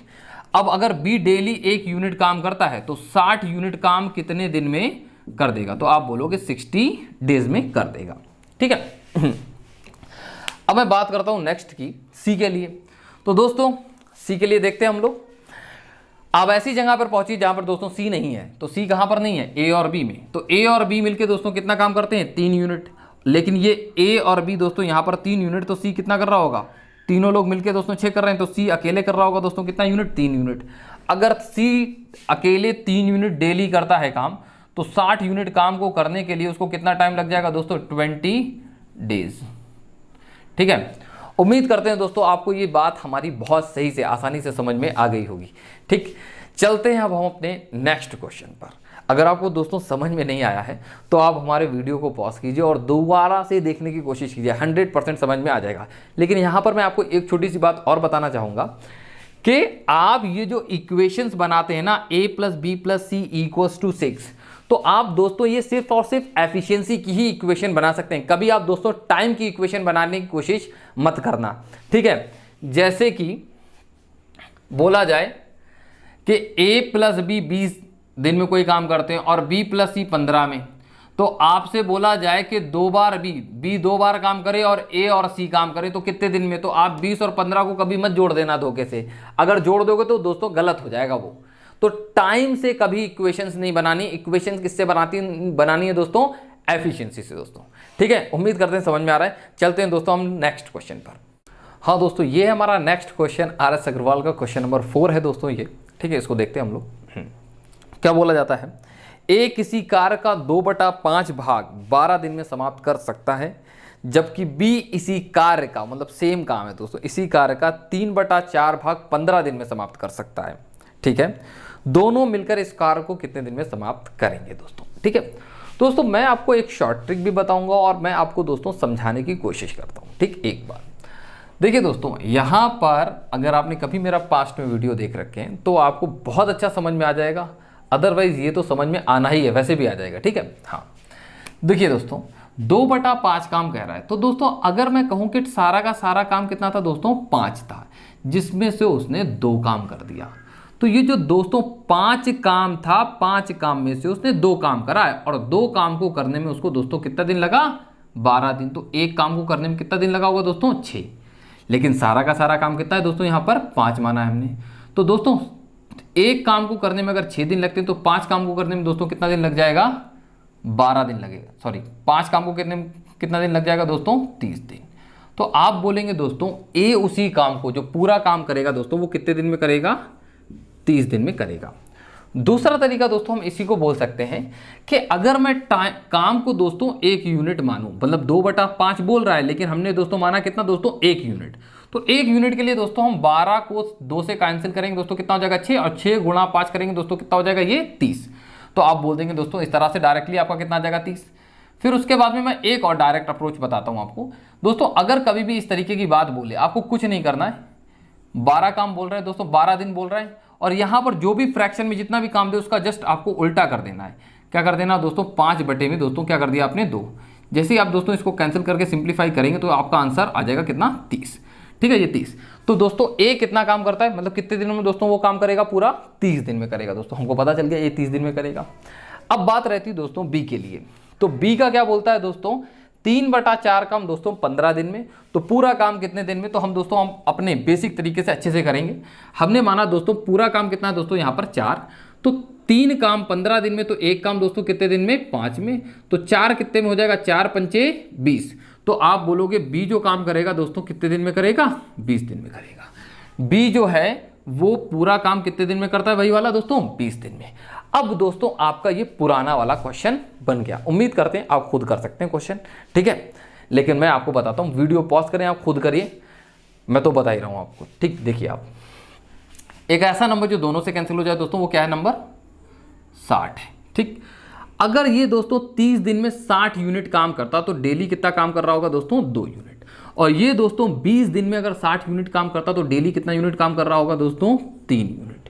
अब अगर बी डेली 1 यूनिट काम करता है तो 60 यूनिट काम कितने दिन में कर देगा, तो आप बोलोगे 60 डेज में कर देगा। ठीक है। अब मैं बात करता हूं नेक्स्ट की, सी के लिए। तो दोस्तों सी के लिए देखते हैं हम लोग। अब ऐसी जगह पर पहुंची जहां पर दोस्तों सी नहीं है, तो सी कहां पर नहीं है, ए और बी में। तो ए और बी मिलके दोस्तों कितना काम करते हैं, 3 यूनिट। लेकिन ये ए और बी दोस्तों यहां पर 3 यूनिट, तो सी कितना कर रहा होगा, तीनों लोग मिलके दोस्तों 6 कर रहे हैं, तो सी अकेले कर रहा होगा दोस्तों कितना यूनिट, 3 यूनिट। अगर सी अकेले 3 यूनिट डेली करता है काम, तो 60 यूनिट काम को करने के लिए उसको कितना टाइम लग जाएगा दोस्तों, 20 डेज। ठीक है, उम्मीद करते हैं दोस्तों आपको ये बात हमारी बहुत सही से आसानी से समझ में आ गई होगी। ठीक, चलते हैं अब हम अपने नेक्स्ट क्वेश्चन पर। अगर आपको दोस्तों समझ में नहीं आया है तो आप हमारे वीडियो को पॉज कीजिए और दोबारा से देखने की कोशिश कीजिए, 100% समझ में आ जाएगा। लेकिन यहाँ पर मैं आपको एक छोटी सी बात और बताना चाहूँगा कि आप ये जो इक्वेशंस बनाते हैं ना, a + b + c = 6, तो आप दोस्तों ये सिर्फ और सिर्फ एफिशिएंसी की ही इक्वेशन बना सकते हैं। कभी आप दोस्तों टाइम की इक्वेशन बनाने की कोशिश मत करना। ठीक है, जैसे कि बोला जाए कि a + b 20 दिन में कोई काम करते हैं और b + c 15 में, तो आपसे बोला जाए कि 2 बार b 2 बार काम करे और a और c काम करे तो कितने दिन में, तो आप 20 और 15 को कभी मत जोड़ देना धोखे से। अगर जोड़ दोगे तो दोस्तों गलत हो जाएगा वो। तो टाइम से कभी इक्वेशंस नहीं बनानी। इक्वेशंस किससे बनानी है दोस्तों, एफिशिएंसी से दोस्तों। ठीक है, उम्मीद करते हैं समझ में आ रहा है। चलते हैं दोस्तों हम नेक्स्ट क्वेश्चन पर। हाँ दोस्तों, ये हमारा नेक्स्ट क्वेश्चन RS अग्रवाल का क्वेश्चन नंबर 4 है दोस्तों ये। ठीक है, इसको देखते हैं हम लोग। क्या बोला जाता है, ए किसी कार्य का 2/5 भाग 12 दिन में समाप्त कर सकता है, जबकि बी इसी कार्य का, मतलब सेम काम है दोस्तों, इसी कार्य का 3/4 भाग 15 दिन में समाप्त कर सकता है। ठीक है, दोनों मिलकर इस कार्य को कितने दिन में समाप्त करेंगे दोस्तों। ठीक है दोस्तों, मैं आपको एक शॉर्ट ट्रिक भी बताऊंगा और मैं आपको दोस्तों समझाने की कोशिश करता हूं। ठीक, एक बार देखिए दोस्तों, यहाँ पर अगर आपने कभी मेरा पास्ट में वीडियो देख रखे हैं तो आपको बहुत अच्छा समझ में आ जाएगा, अदरवाइज ये तो समझ में आना ही है, वैसे भी आ जाएगा। ठीक है, हाँ देखिए दोस्तों, 2/5 काम कह रहा है। तो दोस्तों अगर मैं कहूँ कि सारा का सारा काम कितना था दोस्तों, 5 था, जिसमें से उसने 2 काम कर दिया। तो ये जो दोस्तों 5 काम था, 5 काम में से उसने 2 काम करा है, और 2 काम को करने में उसको दोस्तों कितना दिन लगा, 12 दिन। तो एक काम को करने में कितना दिन लगा होगा दोस्तों, 6। लेकिन सारा का सारा काम कितना है दोस्तों, यहाँ पर 5 माना है हमने। तो दोस्तों एक काम को करने में अगर 6 दिन लगते हैं तो 5 काम को करने में दोस्तों कितना दिन लग जाएगा, 12 दिन लगेगा। सॉरी, 5 काम को करने में कितना दिन लग जाएगा दोस्तों, 30 दिन। तो आप बोलेंगे दोस्तों ए उसी काम को जो पूरा काम करेगा दोस्तों वो कितने दिन में करेगा, 30 दिन में करेगा। दूसरा तरीका दोस्तों हम इसी को बोल सकते हैं कि अगर मैं काम को दोस्तों 1 यूनिट मानूं, मतलब 2/5 बोल रहा है लेकिन हमने दोस्तों माना कितना दोस्तों, 1 यूनिट। तो 1 यूनिट के लिए दोस्तों हम 12 को 2 से कैंसिल करेंगे दोस्तों, कितना हो जाएगा 6, और 6 × 5 करेंगे दोस्तों, कितना हो जाएगा ये 30। तो आप बोल देंगे दोस्तों इस तरह से डायरेक्टली आपका कितना आ जाएगा, 30। फिर उसके बाद में मैं एक और डायरेक्ट अप्रोच बताता हूँ आपको दोस्तों। अगर कभी भी इस तरीके की बात बोले, आपको कुछ नहीं करना है, 12 काम बोल रहे हैं दोस्तों, 12 दिन बोल रहे हैं, और यहाँ पर जो भी फ्रैक्शन में जितना भी काम दे उसका जस्ट आपको उल्टा कर देना है। क्या कर देना दोस्तों, 5 में दोस्तों क्या कर दिया आपने, 2। जैसे ही आप दोस्तों इसको कैंसिल करके सिंप्लीफाई करेंगे तो आपका आंसर आ जाएगा कितना, 30। ठीक है, ये 30। तो दोस्तों ए कितना काम करता है, मतलब कितने दिनों में दोस्तों वो काम करेगा, पूरा 30 दिन में करेगा दोस्तों। हमको पता चल गया ये 30 दिन में करेगा। अब बात रहती है दोस्तों बी के लिए। तो बी का क्या बोलता है दोस्तों, 3/4 काम दोस्तों 15 दिन में। तो पूरा काम कितने दिन में, तो हम दोस्तों हम अपने बेसिक तरीके से अच्छे से करेंगे। हमने माना दोस्तों पूरा काम कितना है दोस्तों, यहाँ पर 4। तो 3 काम 15 दिन में, तो 1 काम दोस्तों कितने दिन में, 5 में। तो 4 कितने में हो जाएगा, 4 × 5 = 20। तो आप बोलोगे बी जो काम करेगा दोस्तों कितने दिन में करेगा, 20 दिन में करेगा। बी जो है वो पूरा काम कितने दिन में करता है, वही वाला दोस्तों 20 दिन में। अब दोस्तों आपका ये पुराना वाला क्वेश्चन बन गया। उम्मीद करते हैं आप खुद कर सकते हैं क्वेश्चन। ठीक है, लेकिन मैं आपको बताता हूँ, वीडियो पॉज करें, आप खुद करिए, मैं तो बता ही रहा हूँ आपको। ठीक, देखिए आप, एक ऐसा नंबर जो दोनों से कैंसिल हो जाए दोस्तों, वो क्या है, नंबर 60 है। ठीक, अगर ये दोस्तों 30 दिन में 60 यूनिट काम करता तो डेली कितना काम कर रहा होगा दोस्तों, 2 यूनिट। और ये दोस्तों 20 दिन में अगर 60 यूनिट काम करता तो डेली कितना यूनिट काम कर रहा होगा दोस्तों, 3 यूनिट।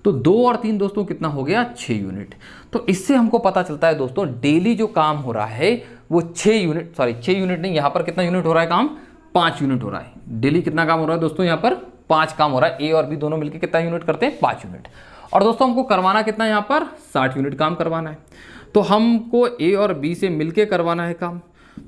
तो 2 और 3 दोस्तों कितना हो गया, 6 यूनिट। तो इससे हमको पता चलता है दोस्तों डेली जो काम हो रहा है वो 6 यूनिट, सॉरी 6 यूनिट नहीं, यहाँ पर कितना यूनिट हो रहा है काम, 5 यूनिट हो रहा है। डेली कितना काम हो रहा है दोस्तों, यहाँ पर 5 काम हो रहा है। ए और बी दोनों मिलकर कितना यूनिट करते हैं, 5 यूनिट। और दोस्तों हमको करवाना कितना, यहाँ पर 60 यूनिट काम करवाना है। तो हमको ए और बी से मिलके करवाना है काम,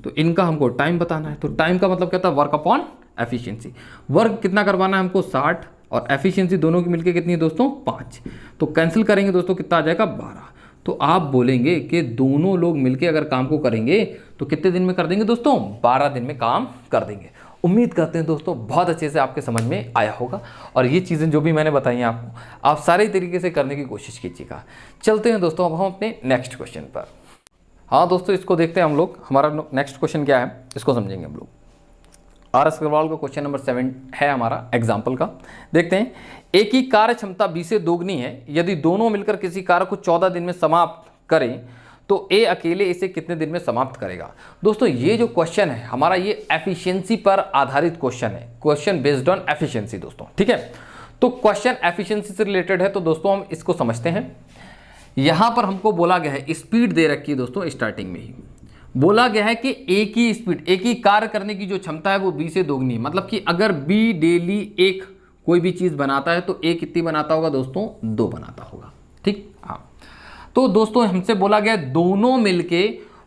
तो इनका हमको टाइम बताना है। तो टाइम का मतलब क्या था, वर्क अपॉन एफिशिएंसी। वर्क कितना करवाना है हमको, 60, और एफिशिएंसी दोनों की मिलके कितनी है दोस्तों, 5। तो कैंसिल करेंगे दोस्तों, कितना आ जाएगा, 12। तो आप बोलेंगे कि दोनों लोग मिलके अगर काम को करेंगे तो कितने दिन में कर देंगे दोस्तों, 12 दिन में काम कर देंगे। उम्मीद करते हैं दोस्तों बहुत अच्छे से आपके समझ में आया होगा, और ये चीज़ें जो भी मैंने बताई हैं आपको, आप सारे तरीके से करने की कोशिश कीजिएगा। चलते हैं दोस्तों अब हम अपने नेक्स्ट क्वेश्चन पर। हाँ दोस्तों, इसको देखते हैं हम लोग। हमारा नेक्स्ट क्वेश्चन क्या है, इसको समझेंगे हम लोग। आर एस अग्रवाल का क्वेश्चन नंबर 7 है हमारा एग्जाम्पल का। देखते हैं, ए की कार्य क्षमता बी से दोगुनी है, यदि दोनों मिलकर किसी कार्य को 14 दिन में समाप्त करें तो ए अकेले इसे कितने दिन में समाप्त करेगा। दोस्तों ये जो क्वेश्चन है हमारा, ये एफिशिएंसी पर आधारित क्वेश्चन है, क्वेश्चन बेस्ड ऑन एफिशिएंसी दोस्तों, ठीक है। तो क्वेश्चन एफिशिएंसी से रिलेटेड है, तो दोस्तों हम इसको समझते हैं। यहां पर हमको बोला गया है, स्पीड दे रखी है दोस्तों, स्टार्टिंग में ही बोला गया है कि ए की स्पीड, ए की कार्य करने की जो क्षमता है वो बी से दोगुनी है। मतलब कि अगर बी डेली एक कोई भी चीज बनाता है तो ए कितनी बनाता होगा दोस्तों, 2 बनाता होगा, ठीक। हाँ, तो दोस्तों हमसे बोला गया दोनों मिलके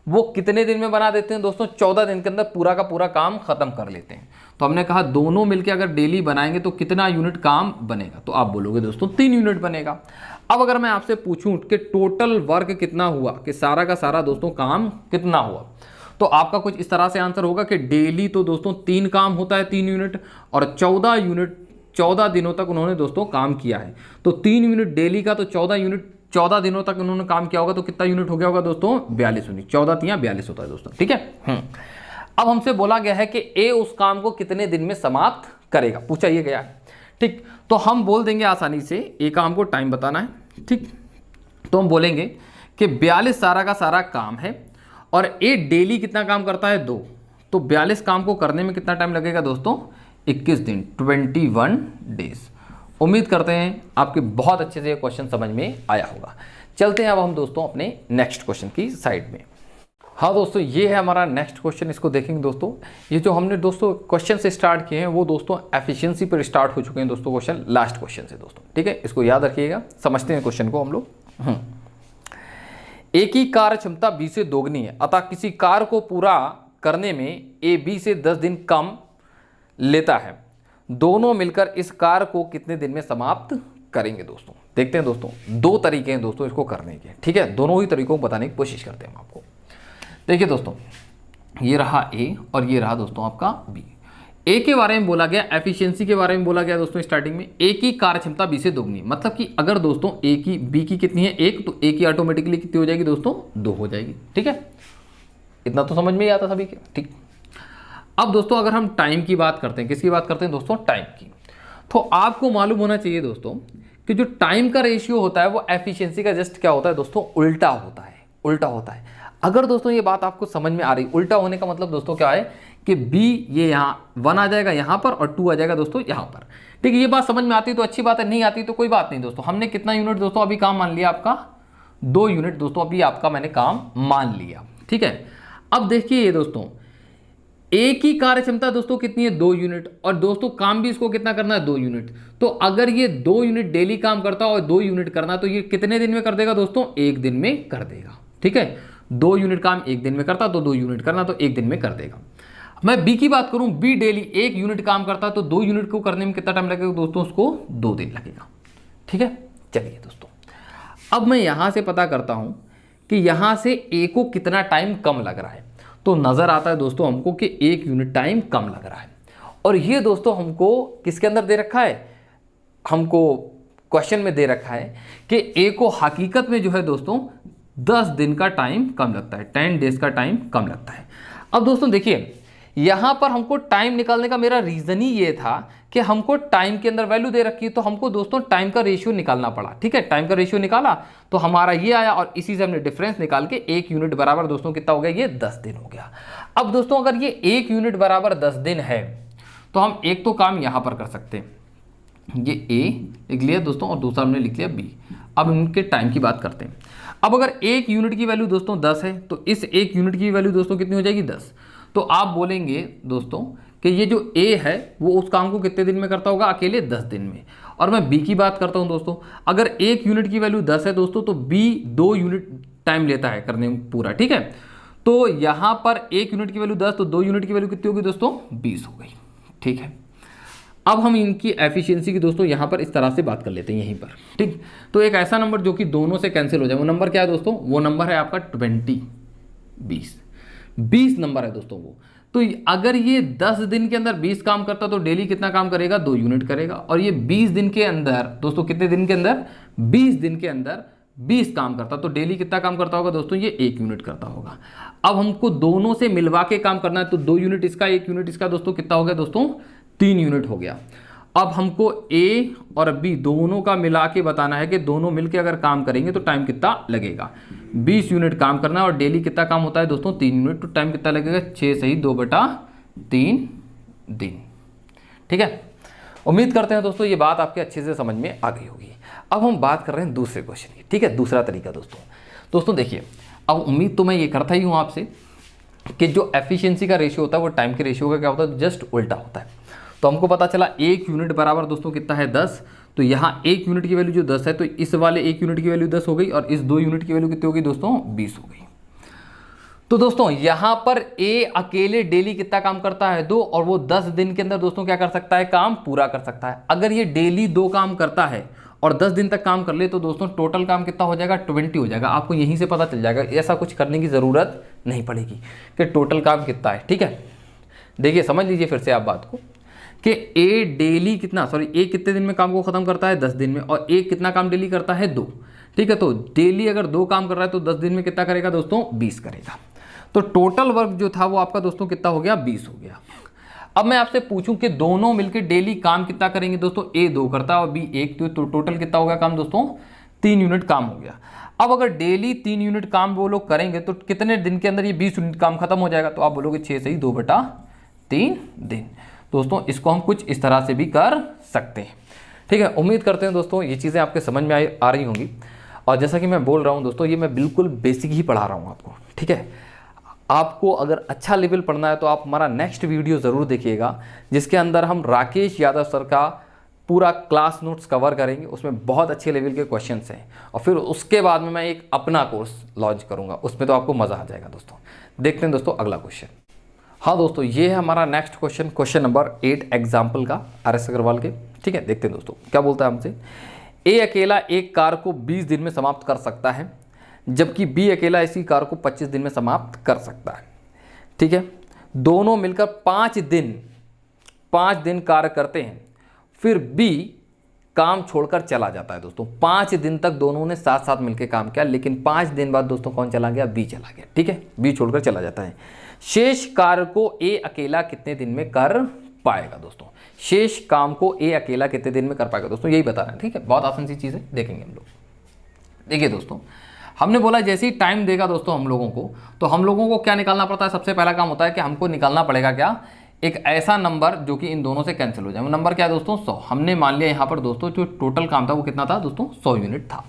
वो कितने दिन में बना देते हैं दोस्तों, 14 दिन के अंदर पूरा का पूरा काम खत्म कर लेते हैं। तो हमने कहा दोनों मिलके अगर डेली बनाएंगे तो कितना यूनिट काम बनेगा, तो आप बोलोगे दोस्तों 3 यूनिट बनेगा। अब अगर मैं आपसे पूछूं कि टोटल वर्क कितना हुआ, कि सारा का सारा दोस्तों काम कितना हुआ, तो आपका कुछ इस तरह से आंसर होगा कि डेली तो दोस्तों 3 काम होता है, 3 यूनिट, और 14 यूनिट 14 दिनों तक उन्होंने दोस्तों काम किया है। तो 3 यूनिट डेली का, तो 14 यूनिट 14 दिनों तक उन्होंने काम किया होगा, तो कितना यूनिट हो गया होगा दोस्तों, 42 यूनिट। 14 3 42 होता है दोस्तों, ठीक है। अब हमसे बोला गया है कि ए उस काम को कितने दिन में समाप्त करेगा, पूछा ये गया है, ठीक। तो हम बोल देंगे आसानी से, ए का हमको टाइम बताना है, ठीक। तो हम बोलेंगे कि 42 सारा का सारा काम है, और ए डेली कितना काम करता है, 2। तो 42 काम को करने में कितना टाइम लगेगा दोस्तों, 21 दिन, 21 डेज। उम्मीद करते हैं आपके बहुत अच्छे से ये क्वेश्चन समझ में आया होगा। चलते हैं अब हम दोस्तों अपने नेक्स्ट क्वेश्चन की साइड में। हाँ दोस्तों, ये है हमारा नेक्स्ट क्वेश्चन, इसको देखेंगे दोस्तों। ये जो हमने दोस्तों क्वेश्चन से स्टार्ट किए हैं वो दोस्तों एफिशिएंसी पर स्टार्ट हो चुके हैं दोस्तों, क्वेश्चन लास्ट क्वेश्चन से दोस्तों, ठीक है। इसको याद रखिएगा, समझते हैं क्वेश्चन को हम लोग। ए की कार्य क्षमता बी से दोगुनी है, अतः किसी कार्य को पूरा करने में ए बी से 10 दिन कम लेता है, दोनों मिलकर इस कार्य को कितने दिन में समाप्त करेंगे दोस्तों। देखते हैं दोस्तों, 2 तरीके हैं दोस्तों इसको करने के, ठीक है। दोनों ही तरीकों को बताने की कोशिश करते हैं हम आपको। देखिए दोस्तों, ये रहा ए और ये रहा दोस्तों आपका बी। ए के बारे में बोला गया, एफिशिएंसी के बारे में बोला गया दोस्तों स्टार्टिंग में, ए की कार्य क्षमता बी से दोगुनी। मतलब कि अगर दोस्तों ए की बी की कितनी है, 1, तो ए की ऑटोमेटिकली कितनी हो जाएगी दोस्तों, 2 हो जाएगी, ठीक है। इतना तो समझ में ही आता सभी के, ठीक। अब दोस्तों अगर हम टाइम की बात करते हैं, किसकी बात करते हैं दोस्तों, टाइम की, तो आपको मालूम होना चाहिए दोस्तों कि जो टाइम का रेशियो होता है वो एफिशिएंसी का जस्ट क्या होता है दोस्तों, उल्टा होता है, उल्टा होता है। अगर दोस्तों ये बात आपको समझ में आ रही, उल्टा होने का मतलब दोस्तों क्या है कि बी ये यहाँ 1 आ जाएगा यहाँ पर और 2 आ जाएगा दोस्तों यहाँ पर, ठीक है। ये बात समझ में आती तो अच्छी बात है, नहीं आती तो कोई बात नहीं दोस्तों। हमने कितना यूनिट दोस्तों अभी काम मान लिया आपका, 2 यूनिट दोस्तों अभी आपका मैंने काम मान लिया, ठीक है। अब देखिए ये दोस्तों, ए की कार्य क्षमता दोस्तों कितनी है, 2 यूनिट, और दोस्तों काम भी इसको कितना करना है, 2 यूनिट। तो अगर ये 2 यूनिट डेली काम करता है और 2 यूनिट करना, तो ये कितने दिन में कर देगा दोस्तों, 1 दिन में कर देगा, ठीक है। 2 यूनिट काम 1 दिन में करता तो 2 यूनिट करना तो 1 दिन में कर देगा। मैं बी की बात करूं, बी डेली 1 यूनिट काम करता है तो 2 यूनिट को करने में कितना टाइम लगेगा दोस्तों, उसको 2 दिन लगेगा, ठीक है। चलिए दोस्तों, अब मैं यहां से पता करता हूं कि यहां से ए को कितना टाइम कम लग रहा है। तो नजर आता है दोस्तों हमको कि 1 यूनिट टाइम कम लग रहा है, और ये दोस्तों हमको किसके अंदर दे रखा है, हमको क्वेश्चन में दे रखा है कि ए को हकीकत में जो है दोस्तों 10 दिन का टाइम कम लगता है, 10 डेज का टाइम कम लगता है। अब दोस्तों देखिए, यहां पर हमको टाइम निकालने का मेरा रीजन ही ये था कि हमको टाइम के अंदर वैल्यू दे रखी है, तो हमको दोस्तों टाइम का रेशियो निकालना पड़ा। ठीक है, टाइम का रेशियो निकाला तो हमारा ये आया और इसी से हमने डिफरेंस निकाल के 1 यूनिट बराबर दोस्तों कितना हो गया, ये 10 दिन हो गया। अब दोस्तों अगर ये 1 यूनिट बराबर 10 दिन है तो हम एक तो काम यहां पर कर सकते हैं, ये ए लिख लिया दोस्तों और दूसरा हमने लिख लिया बी। अब इनके टाइम की बात करते हैं। अब अगर 1 यूनिट की वैल्यू दोस्तों 10 है तो इस 1 यूनिट की वैल्यू दोस्तों कितनी हो जाएगी, 10। तो आप बोलेंगे दोस्तों कि ये जो ए है वो उस काम को कितने दिन में करता होगा, अकेले 10 दिन में। और मैं बी की बात करता हूं दोस्तों, अगर 1 यूनिट की वैल्यू 10 है दोस्तों तो बी 2 यूनिट टाइम लेता है करने में पूरा। ठीक है, तो यहां पर 1 यूनिट की वैल्यू 10 तो 2 यूनिट की वैल्यू कितनी होगी दोस्तों, 20 हो गई। ठीक है, अब हम इनकी एफिशिएंसी की दोस्तों यहां पर इस तरह से बात कर लेते हैं यहीं पर। ठीक, तो एक ऐसा नंबर जो कि दोनों से कैंसिल हो जाए, वो नंबर क्या है दोस्तों, वो नंबर है आपका 20 नंबर है दोस्तों वो। तो अगर ये 10 दिन के अंदर 20 काम करता तो डेली कितना काम करेगा, 2 यूनिट करेगा। और ये 20 दिन के अंदर दोस्तों, कितने दिन के अंदर, 20 दिन के अंदर 20 काम करता तो डेली कितना काम करता होगा दोस्तों, ये 1 यूनिट करता होगा। अब हमको दोनों से मिलवा के काम करना है तो 2 यूनिट इसका 1 यूनिट इसका दोस्तों कितना हो गया दोस्तों, 3 यूनिट हो गया। अब हमको ए और बी दोनों का मिला के बताना है कि दोनों मिलके अगर काम करेंगे तो टाइम कितना लगेगा। 20 यूनिट काम करना है और डेली कितना काम होता है दोस्तों, 3 यूनिट। तो टाइम कितना लगेगा, 6 सही 2/3 दिन। ठीक है, उम्मीद करते हैं दोस्तों ये बात आपके अच्छे से समझ में आ गई होगी। अब हम बात कर रहे हैं दूसरे क्वेश्चन की। ठीक है, दूसरा तरीका दोस्तों देखिए, अब उम्मीद तो मैं ये करता ही हूँ आपसे कि जो एफिशिएंसी का रेशियो होता है वो टाइम के रेशियो का क्या होता है, जस्ट उल्टा होता है। तो हमको पता चला 1 यूनिट बराबर दोस्तों कितना है, 10। तो यहाँ 1 यूनिट की वैल्यू जो 10 है तो इस वाले 1 यूनिट की वैल्यू 10 हो गई और इस 2 यूनिट की वैल्यू कितनी हो गई दोस्तों, 20 हो गई। तो दोस्तों यहाँ पर ए अकेले डेली कितना काम करता है, 2, और वो 10 दिन के अंदर दोस्तों क्या कर सकता है, काम पूरा कर सकता है। अगर ये डेली 2 काम करता है और 10 दिन तक काम कर ले तो दोस्तों टोटल काम कितना हो जाएगा, 20 हो जाएगा। आपको यहीं से पता चल जाएगा, ऐसा कुछ करने की ज़रूरत नहीं पड़ेगी कि टोटल काम कितना है। ठीक है, देखिए समझ लीजिए फिर से आप बात को कि ए डेली कितना, ए कितने दिन में काम को खत्म करता है, 10 दिन में, और ए कितना काम डेली करता है, 2। ठीक है, तो डेली अगर 2 काम कर रहा है तो 10 दिन में कितना करेगा दोस्तों, 20 करेगा। तो टोटल वर्क जो था वो आपका दोस्तों कितना हो गया, 20 हो गया। अब मैं आपसे पूछूं कि दोनों मिलकर डेली काम कितना करेंगे दोस्तों, ए 2 करता है और बी 1, तो टोटल कितना हो गया काम दोस्तों, 3 यूनिट काम हो गया। अब अगर डेली 3 यूनिट काम वो लोग करेंगे तो कितने दिन के अंदर ये 20 यूनिट काम खत्म हो जाएगा। तो आप बोलोगे 6 सही 2/3 दिन। दोस्तों इसको हम कुछ इस तरह से भी कर सकते हैं। ठीक है, उम्मीद करते हैं दोस्तों ये चीज़ें आपके समझ में आ रही होंगी। और जैसा कि मैं बोल रहा हूँ दोस्तों, ये मैं बिल्कुल बेसिक ही पढ़ा रहा हूँ आपको। ठीक है, आपको अगर अच्छा लेवल पढ़ना है तो आप हमारा नेक्स्ट वीडियो ज़रूर देखिएगा, जिसके अंदर हम राकेश यादव सर का पूरा क्लास नोट्स कवर करेंगे। उसमें बहुत अच्छे लेवल के क्वेश्चंस हैं और फिर उसके बाद में मैं एक अपना कोर्स लॉन्च करूँगा, उसमें तो आपको मज़ा आ जाएगा दोस्तों। देखते हैं दोस्तों अगला क्वेश्चन। हाँ दोस्तों, ये है हमारा नेक्स्ट क्वेश्चन नंबर 8 एग्जाम्पल का, RS अग्रवाल के। ठीक है, देखते हैं दोस्तों क्या बोलता है हमसे। ए अकेला एक कार को 20 दिन में समाप्त कर सकता है, जबकि बी अकेला इसी कार को 25 दिन में समाप्त कर सकता है। ठीक है, दोनों मिलकर 5 दिन कार्य करते हैं, फिर बी काम छोड़कर चला जाता है। दोस्तों 5 दिन तक दोनों ने साथ साथ मिलकर काम किया, लेकिन 5 दिन बाद दोस्तों कौन चला गया, बी चला गया। ठीक है, बी छोड़कर चला जाता है। शेष कार्य को ए अकेला कितने दिन में कर पाएगा। दोस्तों शेष काम को ए अकेला कितने दिन में कर पाएगा, दोस्तों यही बताना है। ठीक है, बहुत आसान सी चीज़ है, देखेंगे हम लोग। देखिए दोस्तों, हमने बोला जैसे ही टाइम देगा दोस्तों हम लोगों को, तो हम लोगों को क्या निकालना पड़ता है, सबसे पहला काम होता है कि हमको निकालना पड़ेगा क्या, एक ऐसा नंबर जो कि इन दोनों से कैंसिल हो जाए। वो नंबर क्या है दोस्तों, 100। हमने मान लिया यहाँ पर दोस्तों जो टोटल काम था वो कितना था दोस्तों, 100 यूनिट था।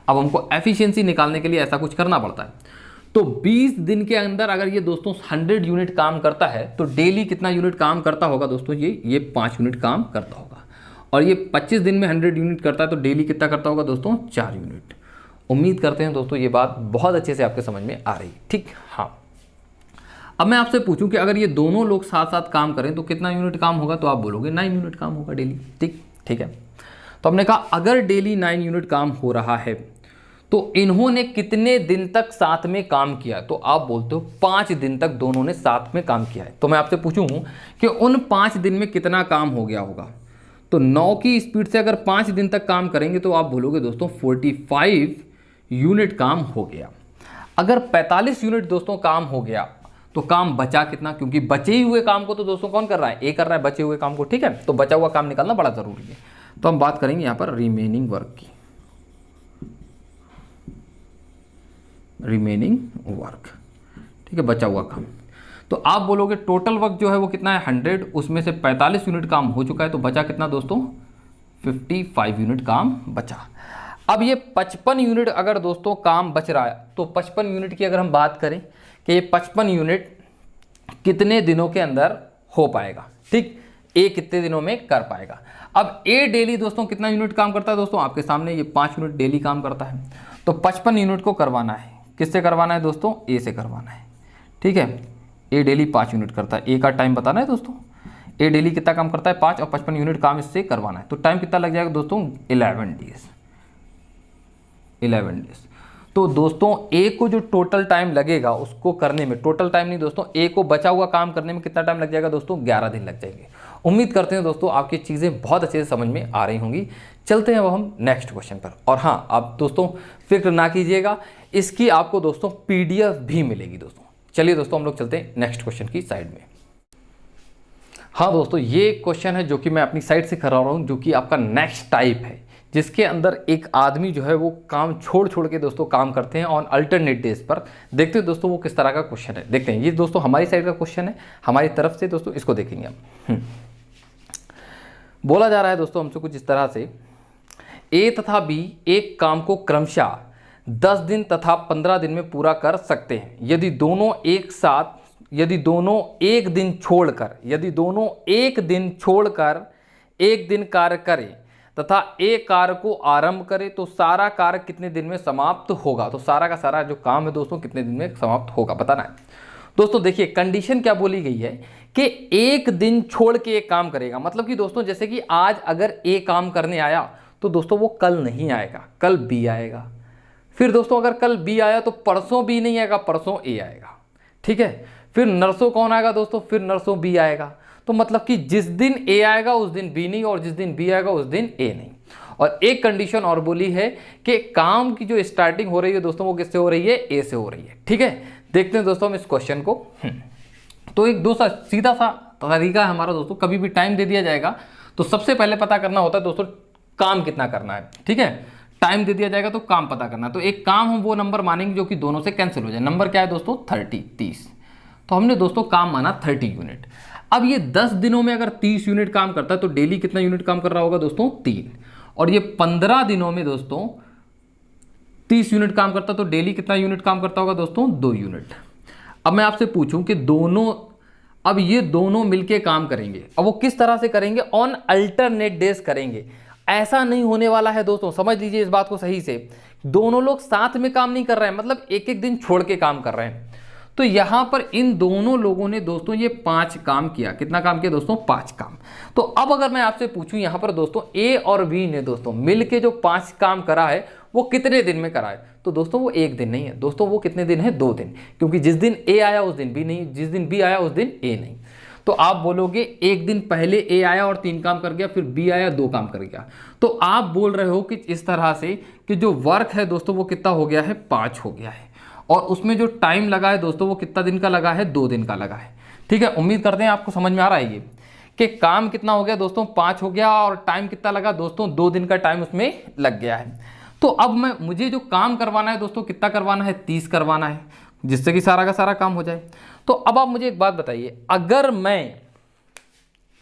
अब हमको एफिशिएंसी निकालने के लिए ऐसा कुछ करना पड़ता है। तो 20 दिन के अंदर अगर ये दोस्तों 100 यूनिट काम करता है तो डेली कितना यूनिट काम करता होगा दोस्तों, ये 5 यूनिट काम करता होगा। और ये 25 दिन में 100 यूनिट करता है तो डेली कितना करता होगा दोस्तों, 4 यूनिट। उम्मीद करते हैं दोस्तों ये बात बहुत अच्छे से आपके समझ में आ रही। ठीक, हाँ। अब मैं आपसे पूछूं कि अगर ये दोनों लोग साथ साथ काम करें तो कितना यूनिट काम होगा, तो आप बोलोगे 9 यूनिट काम होगा डेली। ठीक है, तो हमने कहा अगर डेली 9 यूनिट काम हो रहा है तो इन्होंने कितने दिन तक साथ में काम किया, तो आप बोलते हो 5 दिन तक दोनों ने साथ में काम किया है। तो मैं आपसे पूछूं कि उन 5 दिन में कितना काम हो गया होगा, तो 9 की स्पीड से अगर 5 दिन तक काम करेंगे तो आप बोलोगे दोस्तों 45 यूनिट काम हो गया। अगर 45 यूनिट दोस्तों काम हो गया तो काम बचा कितना, क्योंकि बचे ही हुए काम को तो दोस्तों कौन कर रहा है, ए कर रहा है बचे हुए काम को, ठीक है। तो बचा हुआ काम निकालना बड़ा जरूरी है। तो हम बात करेंगे यहाँ पर रिमेनिंग वर्क की, रिमेनिंग वर्क, ठीक है, बचा हुआ काम। तो आप बोलोगे टोटल वर्क जो है वो कितना है 100, उसमें से 45 यूनिट काम हो चुका है, तो बचा कितना दोस्तों 55 यूनिट काम बचा। अब ये 55 यूनिट अगर दोस्तों काम बच रहा है, तो 55 यूनिट की अगर हम बात करें कि ये 55 यूनिट कितने दिनों के अंदर हो पाएगा, ठीक, ए कितने दिनों में कर पाएगा। अब ए डेली दोस्तों कितना यूनिट काम करता है दोस्तों, आपके सामने ये 5 यूनिट डेली काम करता है। तो 55 यूनिट को करवाना है, किससे करवाना है दोस्तों, ए से करवाना है, ठीक है। ए डेली 5 यूनिट करता है, ए का टाइम बताना है दोस्तों, ए डेली कितना काम करता है 5 और 55 यूनिट काम इससे करवाना है। तो टाइम कितना लग जाएगा दोस्तों 11 डेज, 11 डेज। तो दोस्तों ए को जो टोटल टाइम लगेगा उसको करने में, टोटल टाइम नहीं दोस्तों, ए को बचा हुआ काम करने में कितना टाइम लग जाएगा दोस्तों 11 दिन लग जाएंगे। उम्मीद करते हैं दोस्तों आपकी चीज़ें बहुत अच्छे से समझ में आ रही होंगी। चलते हैं अब हम नेक्स्ट क्वेश्चन पर। और हाँ, आप दोस्तों फिक्र ना कीजिएगा, इसकी आपको दोस्तों पीडीएफ भी मिलेगी दोस्तों। चलिए दोस्तों हम लोग चलते हैं नेक्स्ट क्वेश्चन की साइड में। हाँ दोस्तों, ये क्वेश्चन है जो कि मैं अपनी साइड से करा रहा हूँ, जो कि आपका नेक्स्ट टाइप है, जिसके अंदर एक आदमी जो है वो काम छोड़ छोड़ के दोस्तों काम करते हैं ऑन अल्टरनेट डेज पर। देखते हैं दोस्तों वो किस तरह का क्वेश्चन है, देखते हैं। ये दोस्तों हमारी साइड का क्वेश्चन है, हमारी तरफ से दोस्तों, इसको देखेंगे हम। बोला जा रहा है दोस्तों हमसे कुछ इस तरह से, ए तथा बी एक काम को क्रमशः 10 दिन तथा 15 दिन में पूरा कर सकते हैं यदि दोनों एक साथ, यदि दोनों एक दिन छोड़कर, यदि दोनों एक दिन छोड़कर एक दिन कार्य करें तथा एक कार्य को आरंभ करे तो सारा कार्य कितने दिन में समाप्त होगा। तो सारा का सारा जो काम है दोस्तों कितने दिन में समाप्त होगा बताना है दोस्तों। देखिए कंडीशन क्या बोली गई है कि एक दिन छोड़ के एक काम करेगा, मतलब कि दोस्तों जैसे कि आज अगर ए काम करने आया तो दोस्तों वो कल नहीं आएगा, कल बी आएगा। फिर दोस्तों अगर कल बी आया तो परसों बी नहीं आएगा, परसों ए आएगा, ठीक है। फिर नरसों कौन आएगा दोस्तों, फिर नरसों बी आएगा। तो मतलब कि जिस दिन ए आएगा उस दिन बी नहीं, और जिस दिन बी आएगा उस दिन ए नहीं। और एक कंडीशन और बोली है कि काम की जो स्टार्टिंग हो रही है दोस्तों वो किससे हो रही है, ए से हो रही है, ठीक है। देखते हैं दोस्तों हम इस क्वेश्चन को। तो एक दूसरा सीधा सा तरीका है हमारा दोस्तों, कभी भी टाइम दे दिया जाएगा तो सबसे पहले पता करना होता है दोस्तों काम कितना करना है, ठीक है। टाइम दे दिया जाएगा तो काम पता करना है। तो एक काम हम वो नंबर मानेंगे जो कि दोनों से कैंसिल हो जाए। नंबर क्या है दोस्तों 30। तो हमने दोस्तों काम माना 30 यूनिट। अब ये 10 दिनों में अगर 30 यूनिट काम करता है तो डेली कितना यूनिट काम कर रहा होगा दोस्तों 3। और ये 15 दिनों में दोस्तों 30 यूनिट काम करता है तो डेली कितना यूनिट काम करता होगा दोस्तों 2 यूनिट। अब मैं आपसे पूछूं कि दोनों, अब ये दोनों मिलके काम करेंगे, अब वो किस तरह से करेंगे, ऑन अल्टरनेट डेज करेंगे। ऐसा नहीं होने वाला है दोस्तों, समझ लीजिए इस बात को सही से। दोनों लोग साथ में काम नहीं कर रहे हैं, मतलब एक एक दिन छोड़ के काम कर रहे हैं। तो यहां पर इन दोनों लोगों ने दोस्तों ये 5 काम किया। कितना काम किया दोस्तों 5 काम। तो अब अगर मैं आपसे पूछूं यहां पर दोस्तों ए और बी ने दोस्तों मिलके जो 5 काम करा है वो कितने दिन में करा है, तो दोस्तों वो एक दिन नहीं है दोस्तों, वो कितने दिन है 2 दिन। क्योंकि जिस दिन ए आया उस दिन बी नहीं, जिस दिन बी आया उस दिन ए नहीं। तो आप बोलोगे एक दिन पहले ए आया और 3 काम कर गया, फिर बी आया 2 काम कर गया। तो आप बोल रहे हो कि इस तरह से कि जो वर्क है दोस्तों वो कितना हो गया है 5 हो गया है। और उसमें जो टाइम लगा है दोस्तों वो कितना दिन का लगा है 2 दिन का लगा है, ठीक है। उम्मीद करते हैं आपको समझ में आ रहा है ये कि काम कितना हो गया दोस्तों 5 हो गया और टाइम कितना लगा दोस्तों 2 दिन का टाइम उसमें लग गया है। तो अब मुझे जो काम करवाना है दोस्तों कितना करवाना है 30 करवाना है, जिससे कि सारा का सारा काम हो जाए। तो अब आप मुझे एक बात बताइए, अगर मैं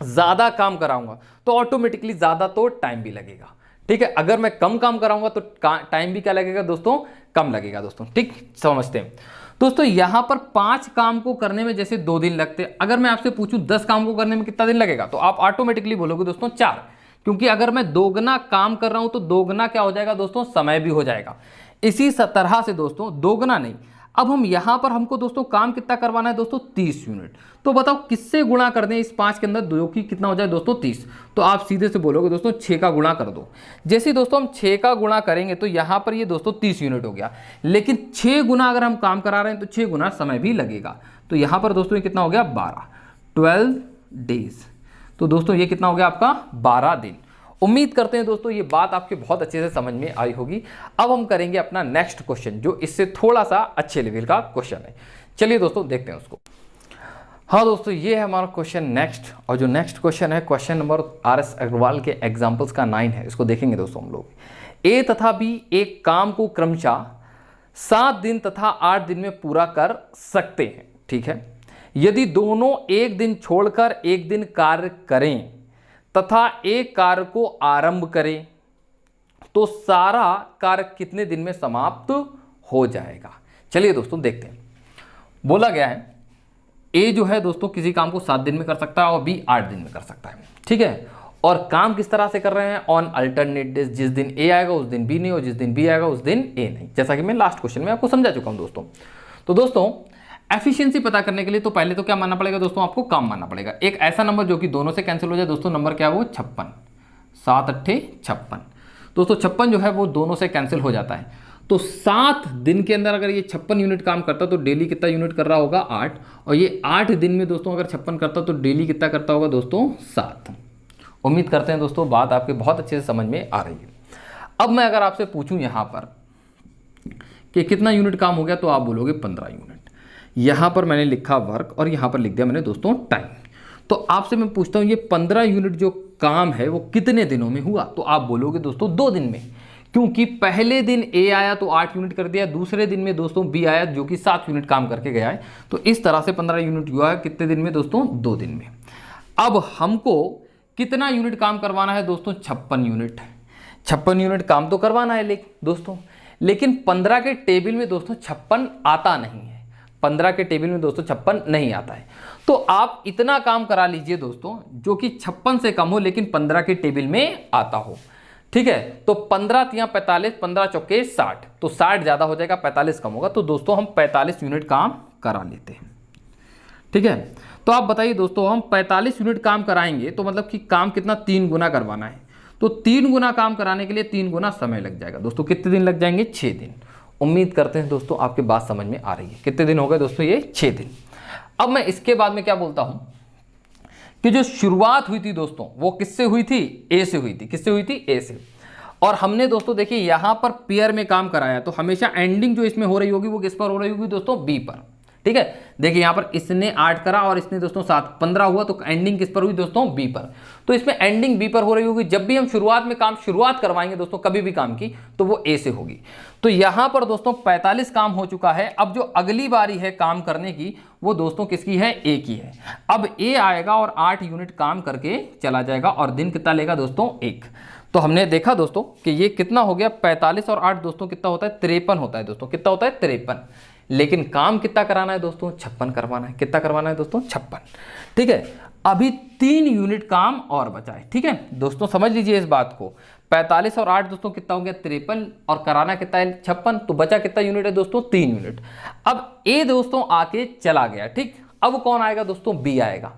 ज़्यादा काम कराऊंगा तो ऑटोमेटिकली ज़्यादा तो टाइम भी लगेगा, ठीक है। अगर मैं कम काम कराऊंगा तो टाइम भी क्या लगेगा दोस्तों कम लगेगा दोस्तों, ठीक समझते हैं दोस्तों। यहां पर 5 काम को करने में जैसे 2 दिन लगते, अगर मैं आपसे पूछूं 10 काम को करने में कितना दिन लगेगा तो आप ऑटोमेटिकली बोलोगे दोस्तों 4। क्योंकि अगर मैं दोगुना काम कर रहा हूं तो दोगुना क्या हो जाएगा दोस्तों समय भी हो जाएगा। इसी तरह से दोस्तों दोगुना नहीं, अब हम यहां पर हमको दोस्तों काम कितना करवाना है दोस्तों 30 यूनिट। तो बताओ किससे गुणा कर दें इस 5 के अंदर, जो कि कितना हो जाए दोस्तों 30। तो आप सीधे से बोलोगे दोस्तों 6 का गुणा कर दो। जैसे दोस्तों हम 6 का गुणा करेंगे तो यहां पर ये दोस्तों 30 यूनिट हो गया। लेकिन 6 गुना अगर हम काम करा रहे हैं तो 6 गुना समय भी लगेगा। तो यहां पर दोस्तों ये कितना हो गया 12 डेज। तो दोस्तों ये कितना हो गया आपका 12 दिन। उम्मीद करते हैं दोस्तों ये बात आपके बहुत अच्छे से समझ में आई होगी। अब हम करेंगे अपना नेक्स्ट क्वेश्चन जो इससे थोड़ा सा अच्छे लेवल का क्वेश्चन है। चलिए दोस्तों देखते हैं उसको। हाँ दोस्तों, ये है हमारा क्वेश्चन नेक्स्ट, और जो नेक्स्ट क्वेश्चन है क्वेश्चन नंबर RS अग्रवाल के एग्जाम्पल्स का 9 है। इसको देखेंगे दोस्तों हम लोग। ए तथा बी एक काम को क्रमशः 7 दिन तथा 8 दिन में पूरा कर सकते हैं, ठीक है। यदि दोनों एक दिन छोड़कर एक दिन कार्य करें तथा एक कार्य को आरंभ करें तो सारा कार्य कितने दिन में समाप्त हो जाएगा। चलिए दोस्तों देखते हैं। बोला गया है ए जो है दोस्तों किसी काम को 7 दिन में कर सकता है और बी 8 दिन में कर सकता है, ठीक है। और काम किस तरह से कर रहे हैं, ऑन अल्टरनेट डेज। जिस दिन ए आएगा उस दिन बी नहीं, और जिस दिन बी आएगा उस दिन ए नहीं, जैसा कि मैं लास्ट क्वेश्चन में आपको समझा चुका हूं दोस्तों। तो दोस्तों एफिशिएंसी पता करने के लिए तो पहले तो क्या मानना पड़ेगा दोस्तों, आपको काम मानना पड़ेगा। एक ऐसा नंबर जो कि दोनों से कैंसिल हो जाए दोस्तों, नंबर क्या है वो 56, 7 अट्ठे 56 दोस्तों। 56 जो है वो दोनों से कैंसिल हो जाता है। तो 7 दिन के अंदर अगर ये 56 यूनिट काम करता तो डेली कितना यूनिट कर रहा होगा 8, और ये 8 दिन में दोस्तों अगर 56 करता तो डेली कितना करता होगा दोस्तों 7। उम्मीद करते हैं दोस्तों बात आपके बहुत अच्छे से समझ में आ रही है। अब मैं अगर आपसे पूछूं यहाँ पर कि कितना यूनिट काम हो गया, तो आप बोलोगे 15 यूनिट। यहाँ पर मैंने लिखा वर्क और यहाँ पर लिख दिया मैंने दोस्तों टाइम। तो आपसे मैं पूछता हूँ ये 15 यूनिट जो काम है वो कितने दिनों में हुआ, तो आप बोलोगे दोस्तों 2 दिन में, क्योंकि पहले दिन ए आया तो 8 यूनिट कर दिया, दूसरे दिन में दोस्तों बी आया जो कि 7 यूनिट काम करके गया है। तो इस तरह से 15 यूनिट हुआ है कितने दिन में दोस्तों, 2 दिन में। अब हमको कितना यूनिट काम करवाना है दोस्तों, 56 यूनिट। 56 यूनिट काम तो करवाना है लेकिन 15 के टेबल में दोस्तों 56 आता नहीं है। 15 के टेबल में दोस्तों 56 नहीं आता है। तो आप इतना काम करा लीजिए दोस्तों जो कि 56 से कम हो लेकिन 15 के टेबल में आता हो, ठीक है। तो 15 तिया 45, 15 चौके 60, तो 60 ज़्यादा हो जाएगा, 45 कम होगा। तो दोस्तों हम 45 यूनिट काम करा लेते हैं, ठीक है। तो आप बताइए दोस्तों, हम 45 यूनिट काम कराएंगे तो मतलब कि काम कितना 3 गुना करवाना है। तो 3 गुना काम कराने के लिए 3 गुना समय लग जाएगा दोस्तों। कितने दिन लग जाएंगे, 6 दिन। उम्मीद करते हैं दोस्तों आपकी बात समझ में आ रही है। कितने दिन हो गए दोस्तों, ये 6 दिन। अब मैं इसके बाद में क्या बोलता हूं कि जो शुरुआत हुई थी दोस्तों वो किससे हुई थी, ए से हुई थी। किससे हुई थी, ए से। और हमने दोस्तों देखिए यहां पर पेयर में काम कराया, तो हमेशा एंडिंग जो इसमें हो रही होगी वो किस पर हो रही होगी दोस्तों, बी पर, ठीक है। देखिए यहां पर इसने 8 करा और इसने दोस्तों 7, 15 हुआ, तो एंडिंग किस पर हुई दोस्तों, बी पर। तो इसमें एंडिंग बी पर हो रही होगी। जब भी हम शुरुआत में काम शुरुआत करवाएंगे दोस्तों कभी भी काम की, तो वो ए से होगी। तो यहां पर दोस्तों 45 काम हो चुका है। अब जो अगली बारी है काम करने की वो दोस्तों किसकी है, ए की है। अब ए आएगा और 8 यूनिट काम करके चला जाएगा, और दिन कितना लेगा दोस्तों, 1। तो हमने देखा दोस्तों कि ये कितना हो गया, 45 और 8 दोस्तों कितना होता है, 53 होता है दोस्तों। कितना होता है, 53। लेकिन काम कितना कराना है दोस्तों, 56 करवाना है। कितना करवाना है दोस्तों, 56, ठीक है। अभी 3 यूनिट काम और बचा है, ठीक है दोस्तों, समझ लीजिए इस बात को। 45 और 8 दोस्तों कितना हो गया, 53, और कराना कितना है, 56। तो बचा कितना यूनिट है दोस्तों, 3 यूनिट। अब ए दोस्तों आके चला गया, ठीक। अब कौन आएगा दोस्तों, बी आएगा।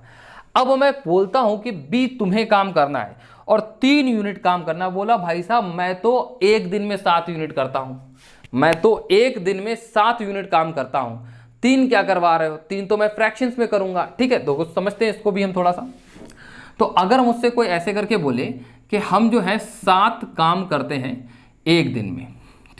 अब मैं बोलता हूं कि बी तुम्हें काम करना है और 3 यूनिट काम करना है। बोला भाई साहब मैं तो एक दिन में 7 यूनिट करता हूं, मैं तो एक दिन में 7 यूनिट काम करता हूं, 3 क्या करवा रहे हो, 3 तो मैं फ्रैक्शंस में करूंगा, ठीक है। तो समझते हैं इसको भी हम थोड़ा सा। तो अगर मुझसे कोई ऐसे करके बोले कि हम जो है 7 काम करते हैं एक दिन में,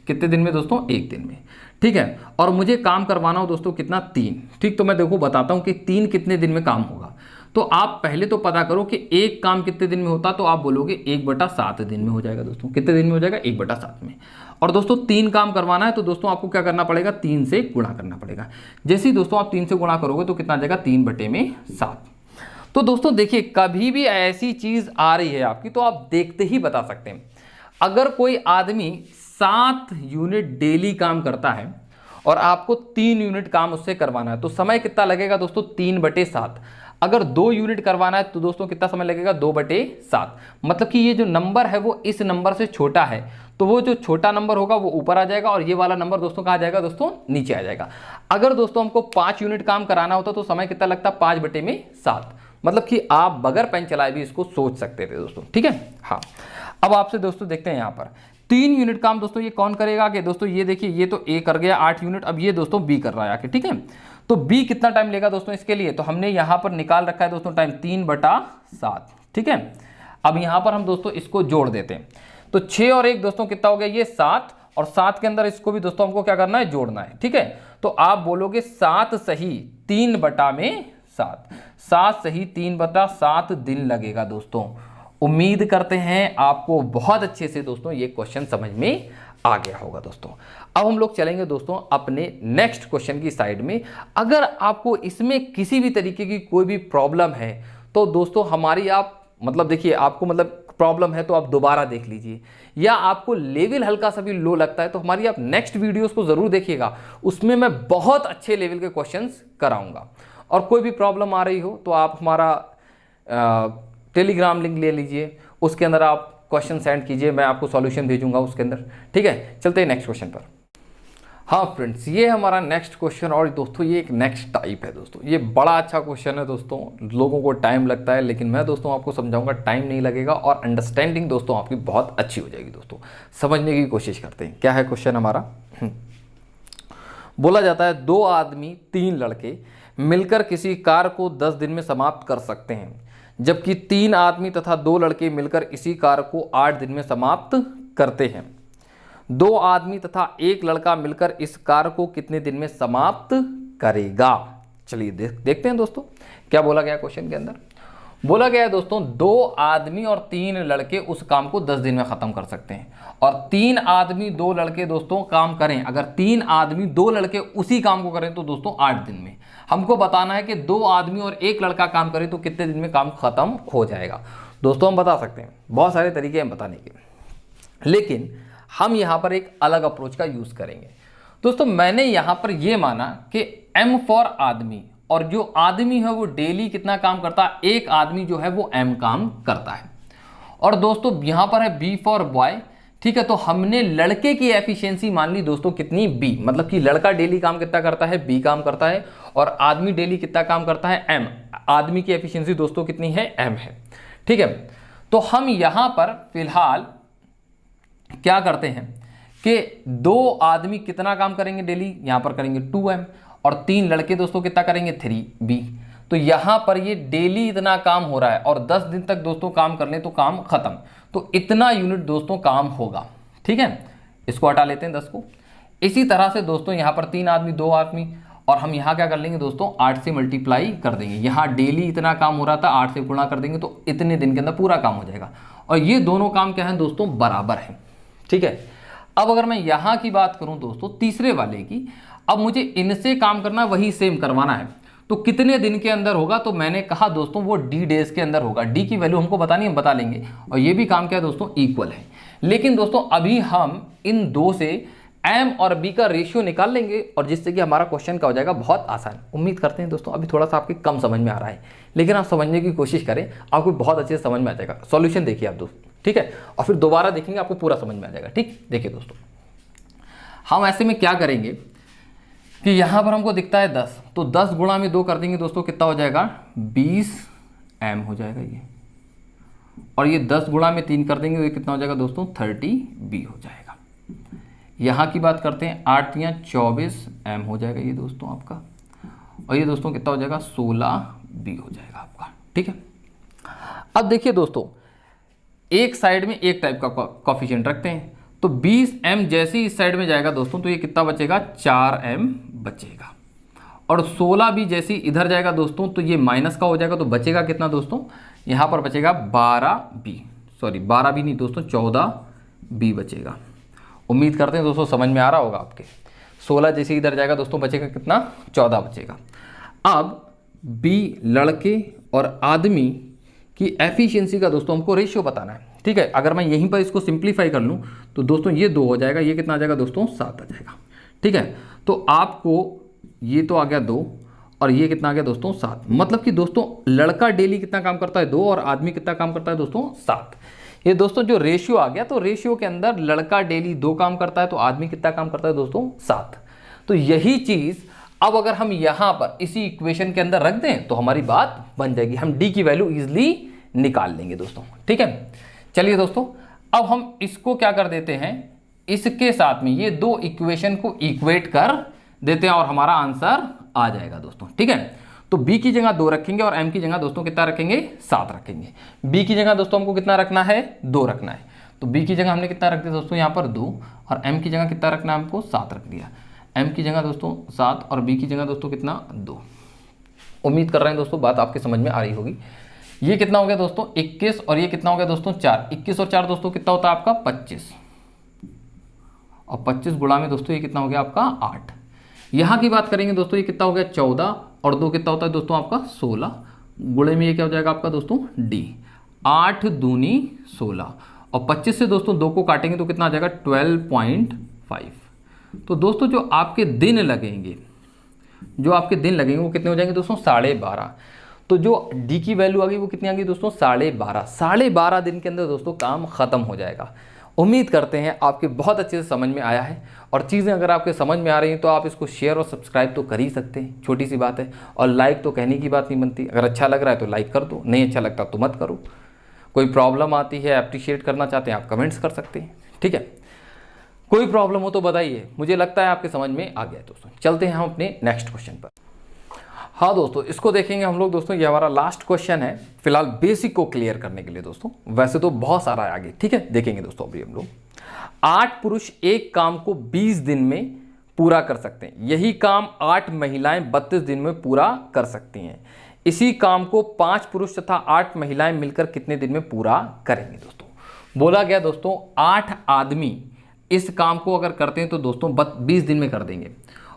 कितने दिन में दोस्तों, एक दिन में, ठीक है। और मुझे काम करवाना हो दोस्तों कितना, 3, ठीक। तो मैं देखो बताता हूं कि 3 कितने दिन में काम होगा। तो आप पहले तो पता करो कि एक काम कितने दिन में होता, तो आप बोलोगे 1/7 दिन में हो जाएगा दोस्तों। कितने दिन में हो जाएगा, 1/7 में। और दोस्तों 3 काम करवाना है तो दोस्तों आपको क्या करना पड़ेगा, 3 से गुणा करना पड़ेगा। जैसे ही दोस्तों आप 3 से गुणा करोगे तो कितना आ जाएगा, 3/7। तो दोस्तों देखिए कभी भी ऐसी चीज आ रही है आपकी तो आप देखते ही बता सकते हैं। अगर कोई आदमी 7 यूनिट डेली काम करता है और आपको 3 यूनिट काम उससे करवाना है तो समय कितना लगेगा दोस्तों, 3/7। अगर 2 यूनिट करवाना है तो दोस्तों कितना समय लगेगा, 2/7। मतलब कि ये जो नंबर है वो इस नंबर से छोटा है, तो वो जो छोटा नंबर होगा वो ऊपर आ जाएगा और ये वाला नंबर दोस्तों कहाँ जाएगा दोस्तों, नीचे आ जाएगा। अगर दोस्तों हमको 5 यूनिट काम कराना होता तो समय कितना लगता, 5/7। मतलब कि आप बगैर पेन चलाए भी इसको सोच सकते थे दोस्तों, ठीक है। हाँ अब आपसे दोस्तों देखते हैं यहाँ पर 3 यूनिट काम दोस्तों ये कौन करेगा कि दोस्तों ये देखिए ये तो ए कर गया 8 यूनिट, अब ये दोस्तों बी कर रहा है आके, ठीक है। तो बी कितना टाइम लेगा दोस्तों इसके लिए, तो हमने यहाँ पर निकाल रखा है दोस्तों टाइम 3/7, ठीक है। अब यहाँ पर हम दोस्तों इसको जोड़ देते हैं तो 6 और 1 दोस्तों कितना हो गया, ये 7, और 7 के अंदर इसको भी दोस्तों हमको क्या करना है, जोड़ना है, ठीक है। तो आप बोलोगे 7 सही 3/7, 7, 7 सही 3/7 दिन लगेगा दोस्तों। उम्मीद करते हैं आपको बहुत अच्छे से दोस्तों ये क्वेश्चन समझ में आ गया होगा दोस्तों। अब हम लोग चलेंगे दोस्तों अपने नेक्स्ट क्वेश्चन की साइड में। अगर आपको इसमें किसी भी तरीके की कोई भी प्रॉब्लम है तो दोस्तों हमारी आप मतलब देखिए, आपको मतलब प्रॉब्लम है तो आप दोबारा देख लीजिए, या आपको लेवल हल्का सा भी लो लगता है तो हमारी आप नेक्स्ट वीडियोस को ज़रूर देखिएगा, उसमें मैं बहुत अच्छे लेवल के क्वेश्चंस कराऊंगा। और कोई भी प्रॉब्लम आ रही हो तो आप हमारा टेलीग्राम लिंक ले लीजिए, उसके अंदर आप क्वेश्चन सेंड कीजिए, मैं आपको सॉल्यूशन भेजूंगा उसके अंदर। ठीक है, चलते हैं नेक्स्ट क्वेश्चन पर। हाँ फ्रेंड्स, ये हमारा नेक्स्ट क्वेश्चन, और दोस्तों ये एक नेक्स्ट टाइप है दोस्तों। ये बड़ा अच्छा क्वेश्चन है दोस्तों, लोगों को टाइम लगता है लेकिन मैं दोस्तों आपको समझाऊंगा, टाइम नहीं लगेगा और अंडरस्टैंडिंग दोस्तों आपकी बहुत अच्छी हो जाएगी दोस्तों। समझने की कोशिश करते हैं। क्या है क्वेश्चन हमारा? बोला जाता है 2 आदमी 3 लड़के मिलकर किसी कार्य को 10 दिन में समाप्त कर सकते हैं, जबकि 3 आदमी तथा 2 लड़के मिलकर इसी कार्य को 8 दिन में समाप्त करते हैं। 2 आदमी तथा 1 लड़का मिलकर इस कार्य को कितने दिन में समाप्त करेगा? चलिए देखते हैं दोस्तों क्या बोला गया क्वेश्चन के अंदर। बोला गया है दोस्तों 2 आदमी और 3 लड़के उस काम को 10 दिन में खत्म कर सकते हैं, और 3 आदमी 2 लड़के दोस्तों काम करें, अगर 3 आदमी 2 लड़के उसी काम को करें तो दोस्तों 8 दिन में। हमको बताना है कि 2 आदमी और 1 लड़का काम करे तो कितने दिन में काम खत्म हो जाएगा। दोस्तों हम बता सकते हैं, बहुत सारे तरीके हैं बताने के, लेकिन हम यहाँ पर एक अलग अप्रोच का यूज करेंगे दोस्तों। मैंने यहाँ पर यह माना कि M फॉर आदमी, और जो आदमी है वो डेली कितना काम करता है, एक आदमी जो है वो M काम करता है। और दोस्तों यहाँ पर है B फॉर बॉय, ठीक है, तो हमने लड़के की एफिशिएंसी मान ली दोस्तों कितनी, B, मतलब कि लड़का डेली काम कितना करता है, B काम करता है, और आदमी डेली कितना काम करता है, M। आदमी की एफिशिएंसी दोस्तों कितनी है, M है। ठीक है, तो हम यहाँ पर फिलहाल क्या करते हैं कि 2 आदमी कितना काम करेंगे डेली, यहां पर करेंगे 2M, और 3 लड़के दोस्तों कितना करेंगे, 3B। तो यहां पर ये डेली इतना काम हो रहा है और 10 दिन तक दोस्तों काम कर लें तो काम खत्म, तो इतना यूनिट दोस्तों काम होगा। ठीक है, इसको हटा लेते हैं 10 को। इसी तरह से दोस्तों यहां पर 3 आदमी 2 आदमी, और हम यहाँ क्या कर लेंगे दोस्तों, 8 से मल्टीप्लाई कर देंगे। यहाँ डेली इतना काम हो रहा था, 8 से गुणा कर देंगे तो इतने दिन के अंदर पूरा काम हो जाएगा। और ये दोनों काम क्या है दोस्तों, बराबर है। ठीक है, अब अगर मैं यहाँ की बात करूँ दोस्तों तीसरे वाले की, अब मुझे इनसे काम करना, वही सेम करवाना है, तो कितने दिन के अंदर होगा, तो मैंने कहा दोस्तों वो D डेज के अंदर होगा। D की वैल्यू हमको बतानी है, हम बता लेंगे, और ये भी काम क्या है दोस्तों, इक्वल है। लेकिन दोस्तों अभी हम इन 2 से M और B का रेशियो निकाल लेंगे, और जिससे कि हमारा क्वेश्चन का हो जाएगा बहुत आसान। उम्मीद करते हैं दोस्तों अभी थोड़ा सा आपके कम समझ में आ रहा है, लेकिन आप समझने की कोशिश करें, आपको बहुत अच्छे से समझ में आ जाएगा। सॉल्यूशन देखिए आप दोस्तों, ठीक है, और फिर दोबारा देखेंगे, आपको पूरा समझ में आ जाएगा। ठीक, देखिए दोस्तों हम ऐसे में क्या करेंगे कि यहाँ पर हमको दिखता है 10, तो 10 गुणा में 2 कर देंगे दोस्तों, कितना हो जाएगा, 20M हो जाएगा ये, और ये 10 गुणा में 3 कर देंगे तो ये कितना हो जाएगा दोस्तों, 30B हो जाएगा। यहाँ की बात करते हैं, 8 या 24M हो जाएगा ये दोस्तों आपका, और ये दोस्तों कितना हो जाएगा, 16B हो जाएगा आपका। ठीक है, अब देखिए दोस्तों एक साइड में एक टाइप का कोफिशिएंट रखते हैं, तो 20M जैसे ही इस साइड में जाएगा दोस्तों तो ये कितना बचेगा, 4M बचेगा, और 16B जैसे ही इधर जाएगा दोस्तों तो ये माइनस का हो जाएगा, तो बचेगा कितना दोस्तों, यहाँ पर बचेगा 12B, सॉरी 12B नहीं दोस्तों, 14B बचेगा। उम्मीद करते हैं दोस्तों समझ में आ रहा होगा आपके। 16 जैसे इधर जाएगा दोस्तों बचेगा कितना, 14 बचेगा। अब B लड़के और आदमी की एफिशिएंसी का दोस्तों हमको रेशियो बताना है। ठीक है, अगर मैं यहीं पर इसको सिंप्लीफाई कर लूँ तो दोस्तों ये 2 हो जाएगा, ये कितना आ जाएगा दोस्तों, 7 आ जाएगा। ठीक है, तो आपको ये तो आ गया 2, और ये कितना आ गया दोस्तों, 7। मतलब कि दोस्तों लड़का डेली कितना काम करता है, 2, और आदमी कितना काम करता है दोस्तों, 7। ये दोस्तों जो रेशियो आ गया, तो रेशियो के अंदर लड़का डेली 2 काम करता है तो आदमी कितना काम करता है दोस्तों, 7। तो यही चीज़ अब अगर हम यहाँ पर इसी इक्वेशन के अंदर रख दें तो हमारी बात बन जाएगी, हम D की वैल्यू इजीली निकाल लेंगे दोस्तों। ठीक है, चलिए दोस्तों अब हम इसको क्या कर देते हैं, इसके साथ में ये 2 इक्वेशन को इक्वेट कर देते हैं और हमारा आंसर आ जाएगा दोस्तों। ठीक है, तो B की जगह 2 रखेंगे और M की जगह दोस्तों कितना रखेंगे, 7 रखेंगे। B की जगह दोस्तों हमको कितना रखना है, 2 रखना है, तो B की जगह हमने कितना रख दिया दोस्तों यहाँ पर 2, और M की जगह कितना रखना है हमको, 7 रख दिया। M की जगह दोस्तों 7 और B की जगह दोस्तों कितना, 2। उम्मीद कर रहे हैं दोस्तों बात आपके समझ में आ रही होगी। ये कितना हो गया दोस्तों 21 और ये कितना हो गया दोस्तों 4। 21 और 4 दोस्तों कितना होता है आपका 25 और 25 गुणा में दोस्तों ये कितना हो गया आपका 8। यहाँ की बात करेंगे दोस्तों ये कितना हो गया 14 और 2 कितना होता है दोस्तों आपका 16 गुणे में ये क्या हो जाएगा आपका दोस्तों D 8 दूनी 16 और 25 से दोस्तों 2 को काटेंगे तो कितना आ जाएगा 12.5। तो दोस्तों जो आपके दिन लगेंगे वो कितने हो जाएंगे दोस्तों 12.5। तो जो D की वैल्यू आ गई वो कितनी आ गई दोस्तों 12.5 दिन के अंदर दोस्तों काम खत्म हो जाएगा। उम्मीद करते हैं आपके बहुत अच्छे से समझ में आया है और चीज़ें अगर आपके समझ में आ रही हैं तो आप इसको शेयर और सब्सक्राइब तो कर ही सकते हैं, छोटी सी बात है। और लाइक तो कहने की बात नहीं बनती, अगर अच्छा लग रहा है तो लाइक कर दो, नहीं अच्छा लगता तो मत करो। कोई प्रॉब्लम आती है, अप्रिशिएट करना चाहते हैं आप कमेंट्स कर सकते हैं, ठीक है। कोई प्रॉब्लम हो तो बताइए, मुझे लगता है आपके समझ में आ गया है दोस्तों। चलते हैं हम अपने नेक्स्ट क्वेश्चन पर। हाँ दोस्तों, इसको देखेंगे हम लोग दोस्तों। ये हमारा लास्ट क्वेश्चन है फिलहाल बेसिक को क्लियर करने के लिए दोस्तों, वैसे तो बहुत सारा है आगे, ठीक है। देखेंगे दोस्तों अभी हम लोग 8 पुरुष एक काम को 20 दिन में पूरा कर सकते हैं, यही काम 8 महिलाएं 32 दिन में पूरा कर सकती हैं। इसी काम को 5 पुरुष तथा 8 महिलाएं मिलकर कितने दिन में पूरा करेंगे दोस्तों। बोला गया दोस्तों 8 आदमी इस काम को अगर करते हैं तो दोस्तों 20 दिन में कर देंगे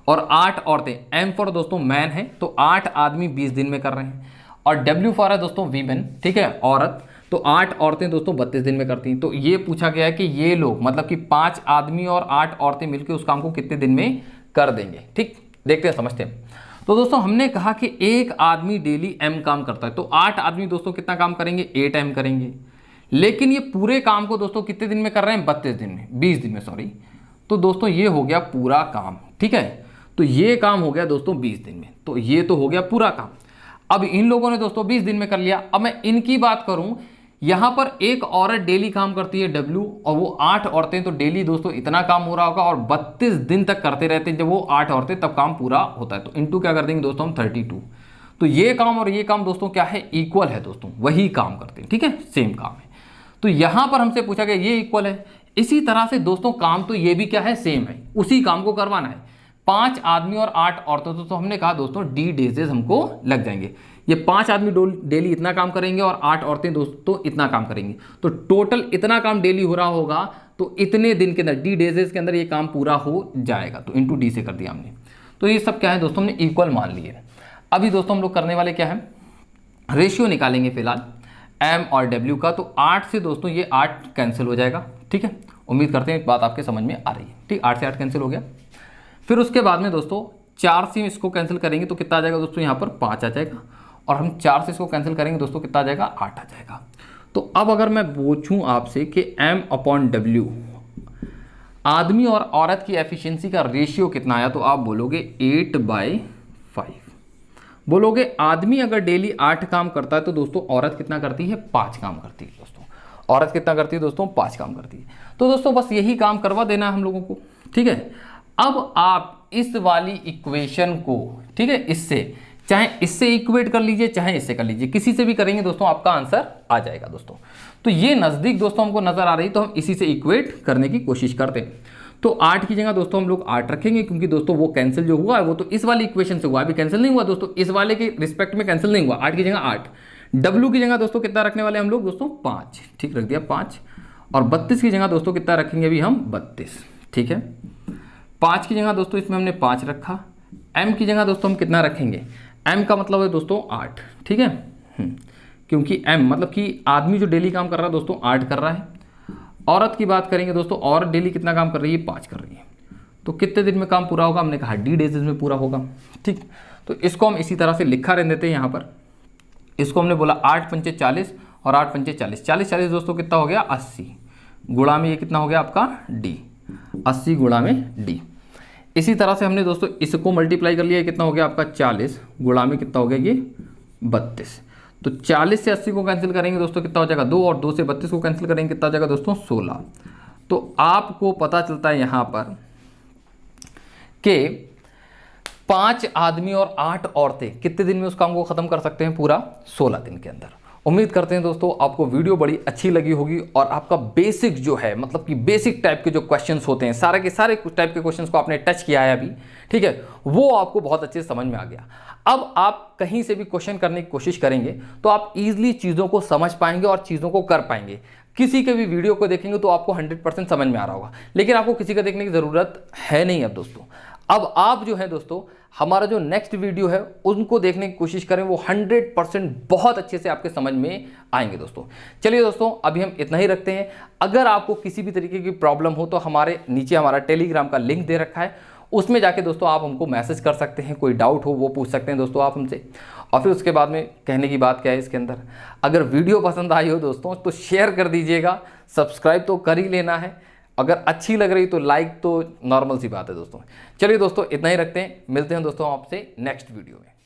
और 8 औरतें, M फॉर दोस्तों मैन है तो 8 आदमी 20 दिन में कर रहे हैं और W फॉर है दोस्तों वीमेन, ठीक है, औरत, तो 8 औरतें दोस्तों 32 दिन में करती हैं। तो ये पूछा गया है कि ये लोग मतलब कि 5 आदमी और 8 औरतें मिलकर उस काम को कितने दिन में कर देंगे, ठीक। देखते हैं, समझते हैं। तो दोस्तों हमने कहा कि एक आदमी डेली M काम करता है, तो 8 आदमी दोस्तों कितना काम करेंगे 8 M करेंगे। लेकिन ये पूरे काम को दोस्तों कितने दिन में कर रहे हैं 32 दिन में, 20 दिन में सॉरी। तो दोस्तों ये हो गया पूरा काम, ठीक है। तो ये काम हो गया दोस्तों 20 दिन में, तो ये तो हो गया पूरा काम। अब इन लोगों ने दोस्तों 20 दिन में कर लिया। अब मैं इनकी बात करूं, यहां पर एक औरत डेली काम करती है W और वो 8 औरतें, तो डेली दोस्तों इतना काम हो रहा होगा और 32 दिन तक करते रहते हैं। जब वो 8 औरतें तब काम पूरा होता है, तो इनटू क्या कर देंगे दोस्तों हम 32। तो ये काम और ये काम दोस्तों क्या है इक्वल है दोस्तों, वही काम करते हैं, ठीक है, सेम काम है। तो यहां पर हमसे पूछा गया ये इक्वल है। इसी तरह से दोस्तों काम तो ये भी क्या है सेम है, उसी काम को करवाना है। 5 आदमी और 8 औरतों, तो हमने कहा दोस्तों D डेजेस हमको लग जाएंगे। ये 5 आदमी डेली इतना काम करेंगे और 8 औरतें दोस्तों इतना काम करेंगे, तो टोटल इतना काम डेली हो रहा होगा, तो इतने दिन के अंदर D डेजेस के अंदर ये काम पूरा हो जाएगा। तो इंटू D से कर दिया हमने। तो ये सब क्या है दोस्तों हमने इक्वल मान लिए। अभी दोस्तों हम लोग करने वाले क्या है, रेशियो निकालेंगे फिलहाल M और W का। तो 8 से दोस्तों ये 8 कैंसिल हो जाएगा, ठीक है। उम्मीद करते हैं बात आपके समझ में आ रही है, ठीक। 8 से 8 कैंसिल हो गया। फिर उसके बाद में दोस्तों 4 से इसको कैंसिल करेंगे तो कितना आ जाएगा दोस्तों यहाँ पर 5 आ जाएगा और हम 4 से इसको कैंसिल करेंगे दोस्तों कितना आ जाएगा 8 आ जाएगा। तो अब अगर मैं पूछूं आपसे कि M/W आदमी और औरत की एफिशिएंसी का रेशियो कितना आया, तो आप बोलोगे 8/5। बोलोगे आदमी अगर डेली 8 काम करता है तो दोस्तों औरत कितना करती है 5 काम करती है दोस्तों। औरत कितना करती है दोस्तों 5 काम करती है। तो दोस्तों बस यही काम करवा देना है हम लोगों को, ठीक है। अब आप इस वाली इक्वेशन को, ठीक है, इससे चाहे इससे इक्वेट कर लीजिए चाहे इससे कर लीजिए, किसी से भी करेंगे दोस्तों आपका आंसर आ जाएगा दोस्तों। तो ये नज़दीक दोस्तों हमको नज़र आ रही, तो हम इसी से इक्वेट करने की कोशिश करते हैं। तो 8 की जगह दोस्तों हम लोग 8 रखेंगे, क्योंकि दोस्तों वो कैंसिल जो हुआ है वो तो इस वाली इक्वेशन से हुआ, अभी कैंसिल नहीं हुआ दोस्तों, इस वाले के रिस्पेक्ट में कैंसिल नहीं हुआ। 8 की जगह 8। W की जगह दोस्तों कितना रखने वाले हम लोग दोस्तों 5, ठीक, रख दिया 5। और 32 की जगह दोस्तों कितना रखेंगे अभी हम 32, ठीक है। 5 की जगह दोस्तों इसमें हमने 5 रखा। M की जगह दोस्तों हम कितना रखेंगे, M का मतलब है दोस्तों 8, ठीक है। क्योंकि M मतलब कि आदमी जो डेली काम कर रहा है दोस्तों 8 कर रहा है। औरत की बात करेंगे दोस्तों, औरत डेली कितना काम कर रही है 5 कर रही है। तो कितने दिन में काम पूरा होगा, हमने कहा D डेज में पूरा होगा, ठीक। तो इसको हम इसी तरह से लिखा रहने देते हैं यहाँ पर। इसको हमने बोला 8 पंचे 40 और 8 पंचे 40, 40 दोस्तों कितना हो गया 80। गुणा में ये कितना हो गया आपका D, 80 गुणा में D। इसी तरह से हमने दोस्तों इसको मल्टीप्लाई कर लिया, कितना हो गया आपका 40 गुणा में कितना हो गया ये 32। तो 40 से 80 को कैंसिल करेंगे दोस्तों कितना हो जाएगा 2, और 2 से 32 को कैंसिल करेंगे कितना हो जाएगा दोस्तों 16। तो आपको पता चलता है यहाँ पर कि 5 आदमी और 8 औरतें कितने दिन में उस काम को ख़त्म कर सकते हैं, पूरा 16 दिन के अंदर। उम्मीद करते हैं दोस्तों आपको वीडियो बड़ी अच्छी लगी होगी और आपका बेसिक जो है मतलब कि बेसिक टाइप के जो क्वेश्चंस होते हैं, सारे के सारे टाइप के क्वेश्चंस को आपने टच किया है अभी, ठीक है, वो आपको बहुत अच्छे से समझ में आ गया। अब आप कहीं से भी क्वेश्चन करने की कोशिश करेंगे तो आप इजीली चीज़ों को समझ पाएंगे और चीज़ों को कर पाएंगे। किसी के भी वीडियो को देखेंगे तो आपको 100% समझ में आ रहा होगा, लेकिन आपको किसी का देखने की ज़रूरत है नहीं। अब दोस्तों अब आप जो है दोस्तों हमारा जो नेक्स्ट वीडियो है उनको देखने की कोशिश करें, वो 100% बहुत अच्छे से आपके समझ में आएंगे दोस्तों। चलिए दोस्तों अभी हम इतना ही रखते हैं। अगर आपको किसी भी तरीके की प्रॉब्लम हो तो हमारे नीचे हमारा टेलीग्राम का लिंक दे रखा है, उसमें जाके दोस्तों आप हमको मैसेज कर सकते हैं, कोई डाउट हो वो पूछ सकते हैं दोस्तों आप हमसे। और फिर उसके बाद में कहने की बात क्या है इसके अंदर, अगर वीडियो पसंद आई हो दोस्तों तो शेयर कर दीजिएगा, सब्सक्राइब तो कर ही लेना है, अगर अच्छी लग रही तो लाइक तो नॉर्मल सी बात है दोस्तों। चलिए दोस्तों इतना ही रखते हैं, मिलते हैं दोस्तों आपसे नेक्स्ट वीडियो में।